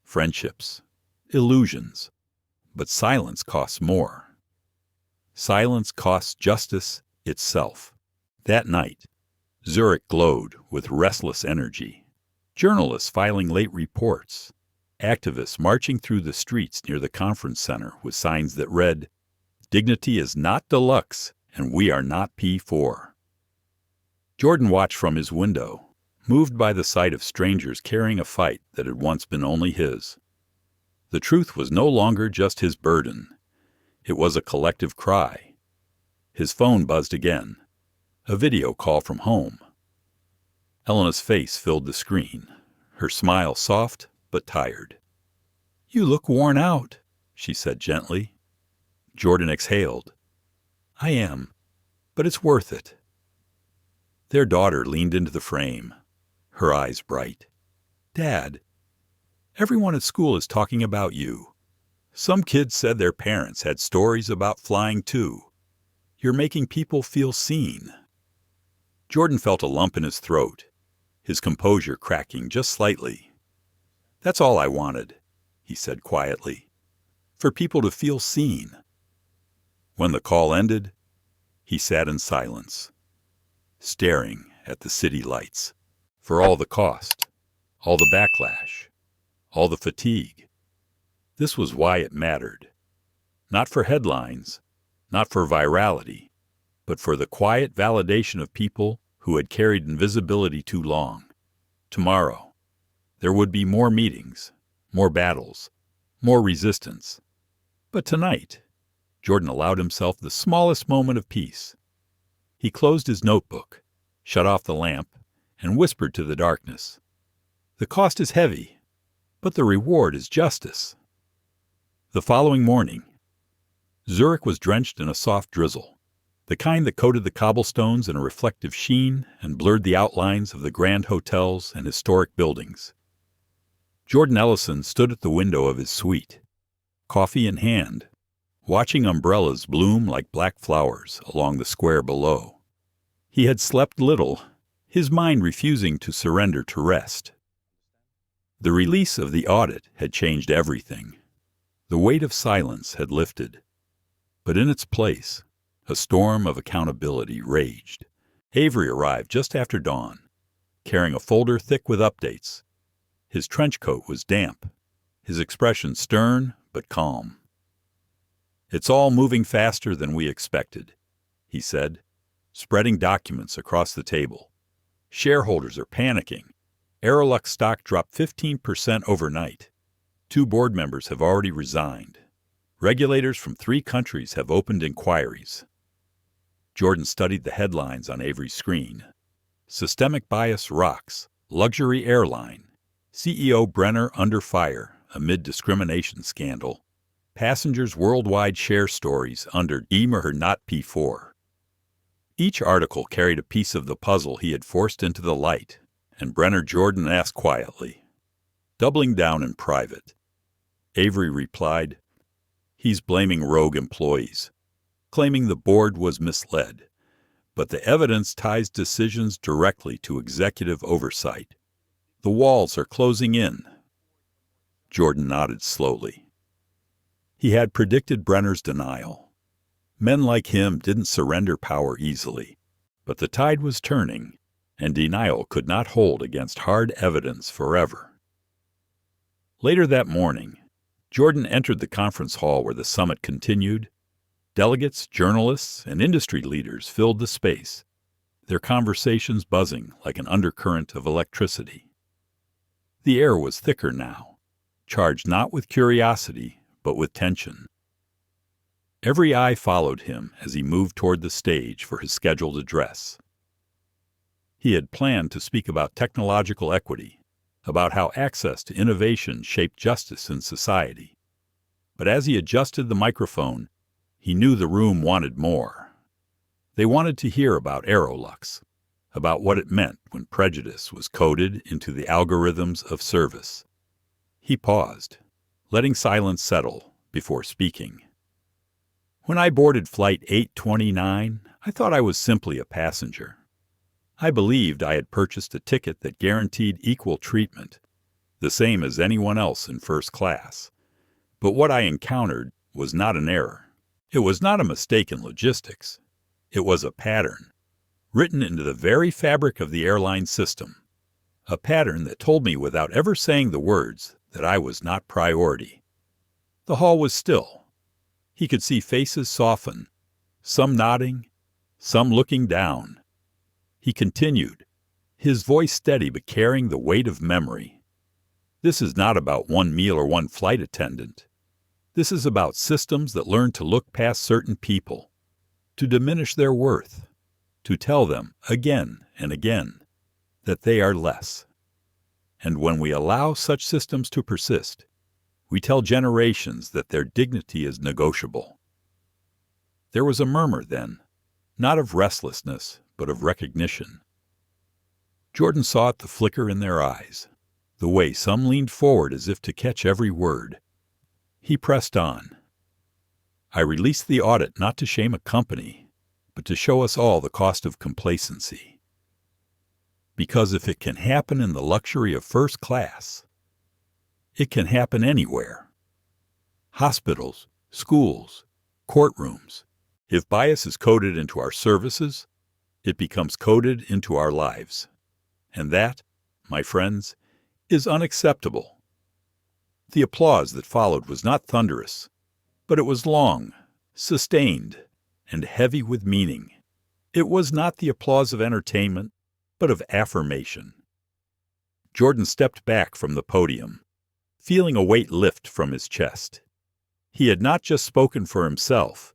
friendships, illusions, but silence costs more. Silence costs justice itself. That night, Zurich glowed with restless energy. Journalists filing late reports, activists marching through the streets near the conference center with signs that read, "Dignity is not deluxe, and we are not P4." Jordan watched from his window, moved by the sight of strangers carrying a fight that had once been only his. The truth was no longer just his burden. It was a collective cry. His phone buzzed again. A video call from home. Elena's face filled the screen, her smile soft but tired. "You look worn out," she said gently. Jordan exhaled. "I am, but it's worth it." Their daughter leaned into the frame, her eyes bright. "Dad, everyone at school is talking about you. Some kids said their parents had stories about flying too. You're making people feel seen." Jordan felt a lump in his throat, his composure cracking just slightly. "That's all I wanted," he said quietly, "for people to feel seen." When the call ended, he sat in silence, staring at the city lights. For all the cost, all the backlash, all the fatigue, this was why it mattered. Not for headlines, not for virality, but for the quiet validation of people who had carried invisibility too long. Tomorrow, there would be more meetings, more battles, more resistance. But tonight, Jordan allowed himself the smallest moment of peace. He closed his notebook, shut off the lamp, and whispered to the darkness, "The cost is heavy, but the reward is justice." The following morning, Zurich was drenched in a soft drizzle, the kind that coated the cobblestones in a reflective sheen and blurred the outlines of the grand hotels and historic buildings. Jordan Ellison stood at the window of his suite, coffee in hand, watching umbrellas bloom like black flowers along the square below. He had slept little, his mind refusing to surrender to rest. The release of the audit had changed everything. The weight of silence had lifted. But in its place, a storm of accountability raged. Avery arrived just after dawn, carrying a folder thick with updates. His trench coat was damp, his expression stern but calm. "It's all moving faster than we expected," he said, spreading documents across the table. "Shareholders are panicking. AeroLux stock dropped 15% overnight. 2 board members have already resigned. Regulators from 3 countries have opened inquiries." Jordan studied the headlines on Avery's screen. "Systemic bias rocks. Luxury airline. CEO Brenner under fire amid discrimination scandal. Passengers worldwide share stories under Emer not P4." Each article carried a piece of the puzzle he had forced into the light, and Brenner Jordan asked quietly, "Doubling down in private." Avery replied, "He's blaming rogue employees, claiming the board was misled, but the evidence ties decisions directly to executive oversight. The walls are closing in." Jordan nodded slowly. He had predicted Brenner's denial. Men like him didn't surrender power easily, but the tide was turning, and denial could not hold against hard evidence forever. Later that morning, Jordan entered the conference hall where the summit continued. Delegates, journalists, and industry leaders filled the space, their conversations buzzing like an undercurrent of electricity. The air was thicker now, charged not with curiosity, but with tension. Every eye followed him as he moved toward the stage for his scheduled address. He had planned to speak about technological equity, about how access to innovation shaped justice in society. But as he adjusted the microphone, he knew the room wanted more. They wanted to hear about AeroLux, about what it meant when prejudice was coded into the algorithms of service. He paused, letting silence settle before speaking. "When I boarded Flight 829, I thought I was simply a passenger. I believed I had purchased a ticket that guaranteed equal treatment, the same as anyone else in first class. But what I encountered was not an error. It was not a mistake in logistics. It was a pattern, written into the very fabric of the airline system, a pattern that told me without ever saying the words that I was not priority." The hall was still. He could see faces soften, some nodding, some looking down. He continued, his voice steady but carrying the weight of memory. "This is not about one meal or one flight attendant. This is about systems that learn to look past certain people, to diminish their worth, to tell them again and again that they are less. And when we allow such systems to persist, we tell generations that their dignity is negotiable." There was a murmur then, not of restlessness, but of recognition. Jordan saw it the flicker in their eyes, the way some leaned forward as if to catch every word. He pressed on. "I released the audit not to shame a company, but to show us all the cost of complacency. Because if it can happen in the luxury of first class, it can happen anywhere. Hospitals, schools, courtrooms. If bias is coded into our services, it becomes coded into our lives. And that, my friends, is unacceptable." The applause that followed was not thunderous, but it was long, sustained, and heavy with meaning. It was not the applause of entertainment, but of affirmation. Jordan stepped back from the podium, feeling a weight lift from his chest. He had not just spoken for himself.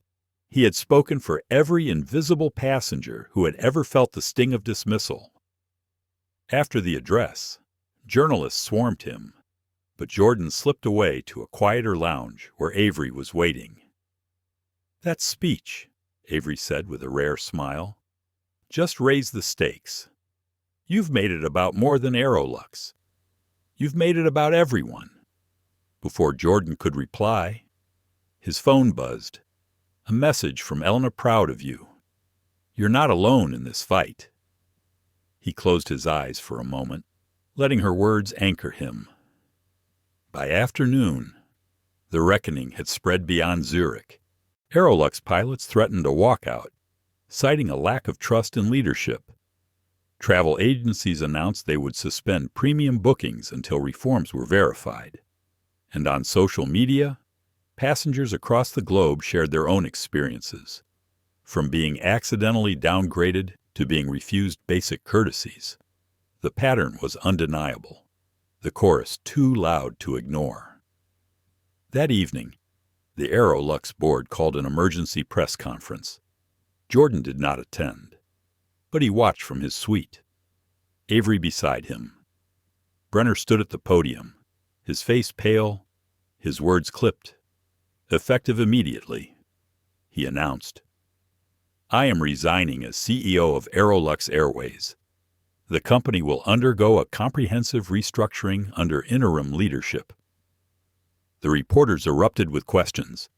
He had spoken for every invisible passenger who had ever felt the sting of dismissal. After the address, journalists swarmed him, but Jordan slipped away to a quieter lounge where Avery was waiting. "That speech," Avery said with a rare smile, "just raised the stakes. You've made it about more than AeroLux. You've made it about everyone." Before Jordan could reply, his phone buzzed. "A message from Elena, proud of you. You're not alone in this fight." He closed his eyes for a moment, letting her words anchor him. By afternoon, the reckoning had spread beyond Zurich. AeroLux pilots threatened a walkout, citing a lack of trust in leadership. Travel agencies announced they would suspend premium bookings until reforms were verified. And on social media, passengers across the globe shared their own experiences, from being accidentally downgraded to being refused basic courtesies. The pattern was undeniable, the chorus too loud to ignore. That evening, the AeroLux board called an emergency press conference. Jordan did not attend, but he watched from his suite. Avery beside him. Brenner stood at the podium, his face pale, his words clipped. Effective immediately, he announced, "I am resigning as CEO of AeroLux Airways. The company will undergo a comprehensive restructuring under interim leadership." The reporters erupted with questions,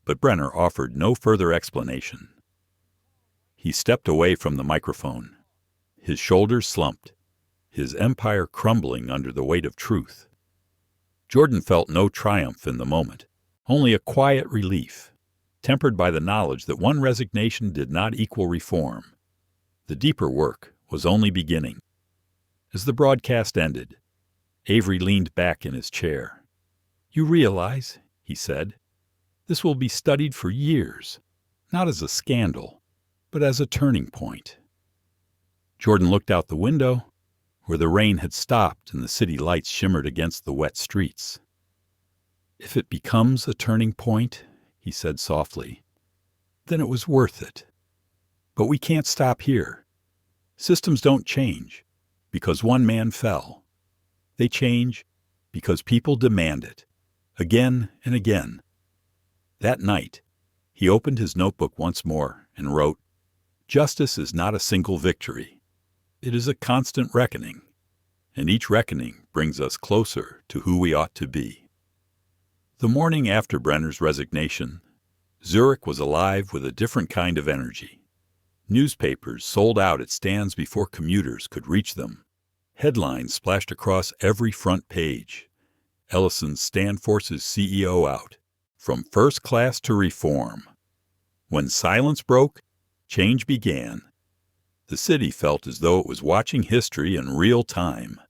but Brenner offered no further explanation. He stepped away from the microphone, his shoulders slumped, his empire crumbling under the weight of truth. Jordan felt no triumph in the moment, only a quiet relief, tempered by the knowledge that one resignation did not equal reform. The deeper work was only beginning. As the broadcast ended, Avery leaned back in his chair. "You realize," he said, "this will be studied for years, not as a scandal, but as a turning point." Jordan looked out the window, where the rain had stopped and the city lights shimmered against the wet streets. "If it becomes a turning point," he said softly, "then it was worth it. But we can't stop here. Systems don't change because one man fell. They change because people demand it, again and again." That night, he opened his notebook once more and wrote, "Justice is not a single victory. It is a constant reckoning, and each reckoning brings us closer to who we ought to be." The morning after Brenner's resignation, Zurich was alive with a different kind of energy. Newspapers sold out at stands before commuters could reach them. Headlines splashed across every front page. Ellison Stand Force's CEO out, from first class to reform. When silence broke, change began. The city felt as though it was watching history in real time.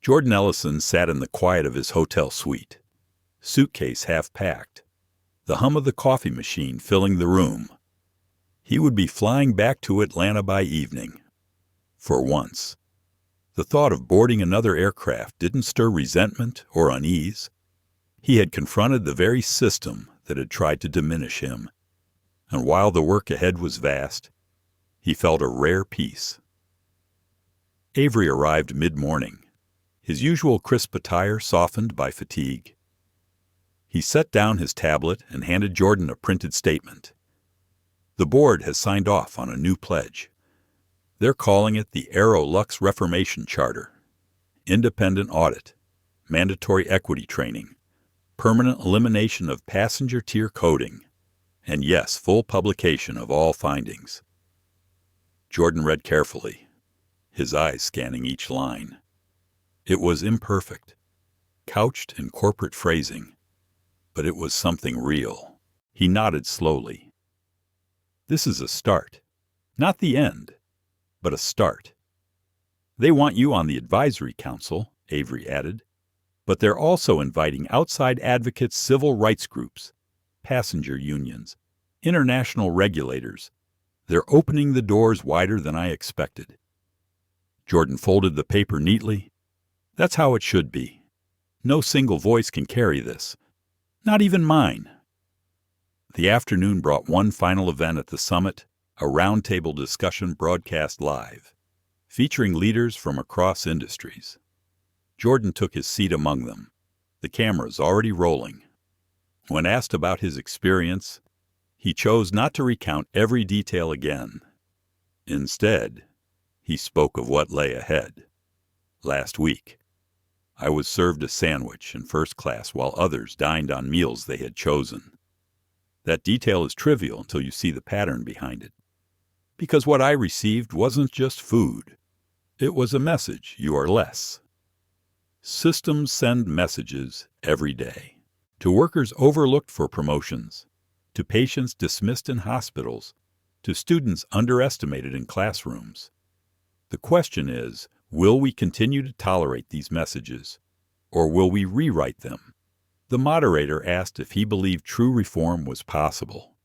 Jordan Ellison sat in the quiet of his hotel suite, suitcase half packed, the hum of the coffee machine filling the room. He would be flying back to Atlanta by evening. For once, the thought of boarding another aircraft didn't stir resentment or unease. He had confronted the very system that had tried to diminish him, and while the work ahead was vast, he felt a rare peace. Avery arrived mid-morning, his usual crisp attire softened by fatigue. He set down his tablet and handed Jordan a printed statement. The board has signed off on a new pledge. They're calling it the AeroLux Reformation Charter. Independent audit, mandatory equity training, permanent elimination of passenger tier coding, and yes, full publication of all findings. Jordan read carefully, his eyes scanning each line. It was imperfect, couched in corporate phrasing, but it was something real. He nodded slowly. "This is a start. Not the end, but a start. They want you on the advisory council," Avery added, "but they're also inviting outside advocates, civil rights groups, passenger unions, international regulators. They're opening the doors wider than I expected." Jordan folded the paper neatly. "That's how it should be. No single voice can carry this. Not even mine. The afternoon brought one final event at the summit, a roundtable discussion broadcast live, featuring leaders from across industries. Jordan took his seat among them, the cameras already rolling. When asked about his experience, he chose not to recount every detail again. Instead, he spoke of what lay ahead. Last week, I was served a sandwich in first class while others dined on meals they had chosen. That detail is trivial until you see the pattern behind it. Because what I received wasn't just food. It was a message: you are less. Systems send messages every day. To workers overlooked for promotions, to patients dismissed in hospitals, to students underestimated in classrooms. The question is, will we continue to tolerate these messages, or will we rewrite them? The moderator asked if he believed true reform was possible.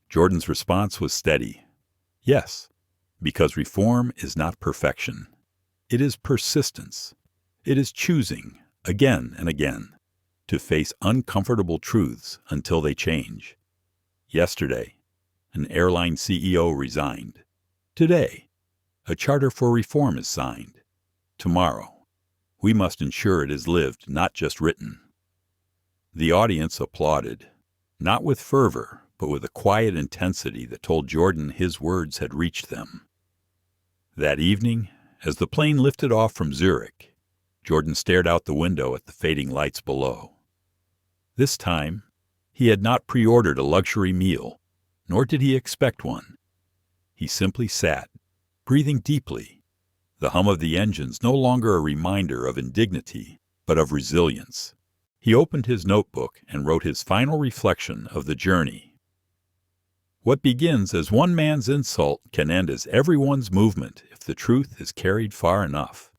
Jordan's response was steady. Yes, because reform is not perfection. It is persistence. It is choosing, again and again, to face uncomfortable truths until they change. Yesterday, an airline CEO resigned. Today, a charter for reform is signed. Tomorrow, we must ensure it is lived, not just written. The audience applauded, not with fervor, but with a quiet intensity that told Jordan his words had reached them. That evening, as the plane lifted off from Zurich, Jordan stared out the window at the fading lights below. This time, he had not pre-ordered a luxury meal, nor did he expect one. He simply sat, breathing deeply, the hum of the engines no longer a reminder of indignity, but of resilience. He opened his notebook and wrote his final reflection of the journey. What begins as one man's insult can end as everyone's movement if the truth is carried far enough.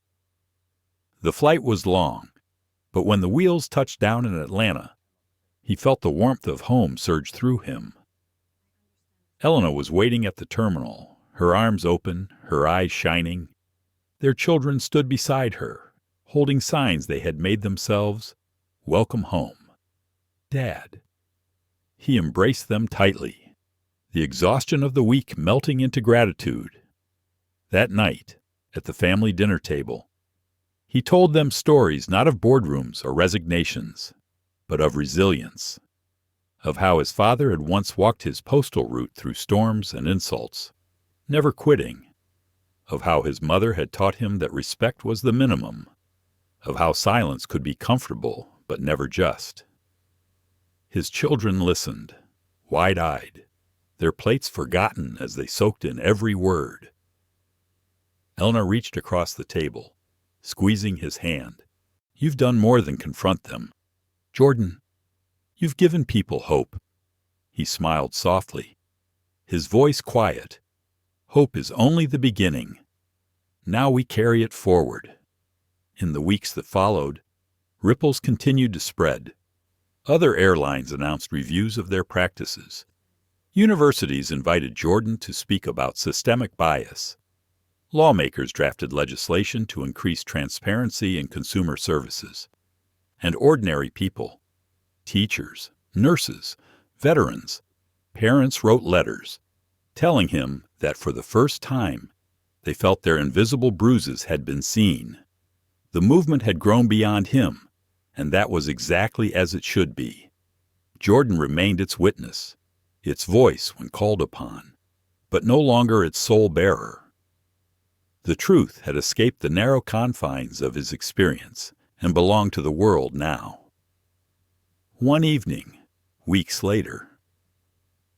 The flight was long, but when the wheels touched down in Atlanta, he felt the warmth of home surge through him. Elena was waiting at the terminal, her arms open, her eyes shining. Their children stood beside her, holding signs they had made themselves. Welcome home. Dad. He embraced them tightly, the exhaustion of the week melting into gratitude. That night, at the family dinner table, he told them stories not of boardrooms or resignations, but of resilience, of how his father had once walked his postal route through storms and insults, never quitting, of how his mother had taught him that respect was the minimum, of how silence could be comfortable but never just. His children listened, wide-eyed, their plates forgotten as they soaked in every word. Elena reached across the table, squeezing his hand. You've done more than confront them. Jordan, you've given people hope. He smiled softly, his voice quiet. Hope is only the beginning. Now we carry it forward. In the weeks that followed, ripples continued to spread. Other airlines announced reviews of their practices. Universities invited Jordan to speak about systemic bias. Lawmakers drafted legislation to increase transparency in consumer services. And ordinary people, teachers, nurses, veterans, parents wrote letters, telling him that for the first time, they felt their invisible bruises had been seen. The movement had grown beyond him, and that was exactly as it should be. Jordan remained its witness, its voice when called upon, but no longer its sole bearer. The truth had escaped the narrow confines of his experience and belonged to the world now. One evening, weeks later,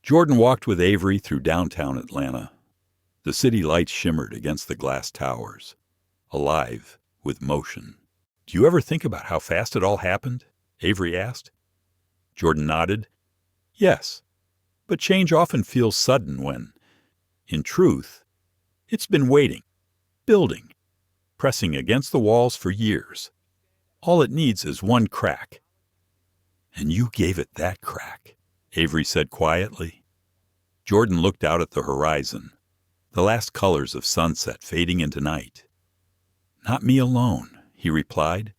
Jordan walked with Avery through downtown Atlanta. The city lights shimmered against the glass towers, alive with motion. Do you ever think about how fast it all happened? Avery asked. Jordan nodded. Yes, but change often feels sudden when, in truth, it's been waiting, building, pressing against the walls for years. All it needs is one crack. And you gave it that crack, Avery said quietly. Jordan looked out at the horizon, the last colors of sunset fading into night. Not me alone, he replied.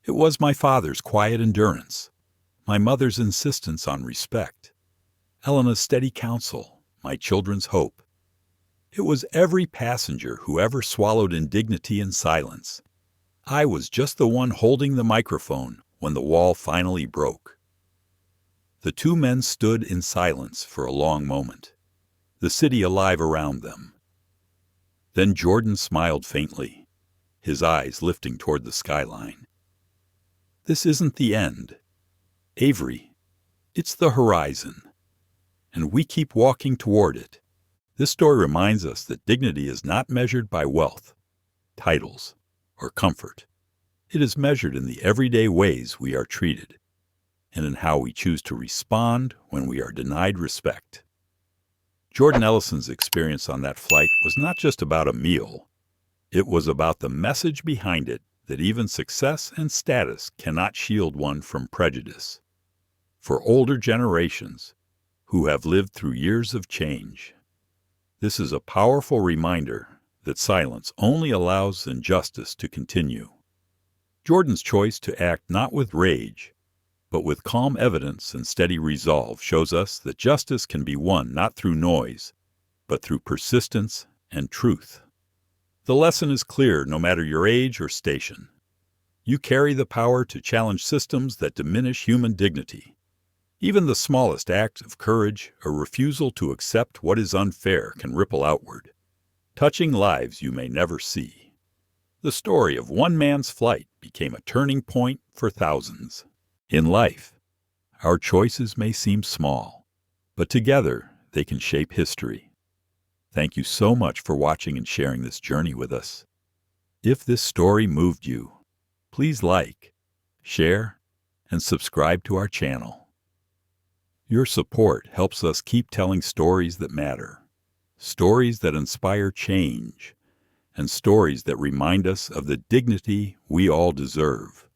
It was my father's quiet endurance, my mother's insistence on respect, Elena's steady counsel, my children's hope. It was every passenger who ever swallowed indignity in silence. I was just the one holding the microphone when the wall finally broke. The two men stood in silence for a long moment, the city alive around them. Then Jordan smiled faintly, his eyes lifting toward the skyline. This isn't the end, Avery. It's the horizon, and we keep walking toward it. This story reminds us that dignity is not measured by wealth, titles, or comfort. It is measured in the everyday ways we are treated, and in how we choose to respond when we are denied respect. Jordan Ellison's experience on that flight was not just about a meal. It was about the message behind it that even success and status cannot shield one from prejudice. For older generations who have lived through years of change, this is a powerful reminder that silence only allows injustice to continue. Jordan's choice to act not with rage, but with calm evidence and steady resolve shows us that justice can be won not through noise, but through persistence and truth. The lesson is clear no matter your age or station. You carry the power to challenge systems that diminish human dignity. Even the smallest act of courage or refusal to accept what is unfair can ripple outward, touching lives you may never see. The story of one man's flight became a turning point for thousands. In life, our choices may seem small, but together they can shape history. Thank you so much for watching and sharing this journey with us. If this story moved you, please like, share, and subscribe to our channel. Your support helps us keep telling stories that matter, stories that inspire change, and stories that remind us of the dignity we all deserve.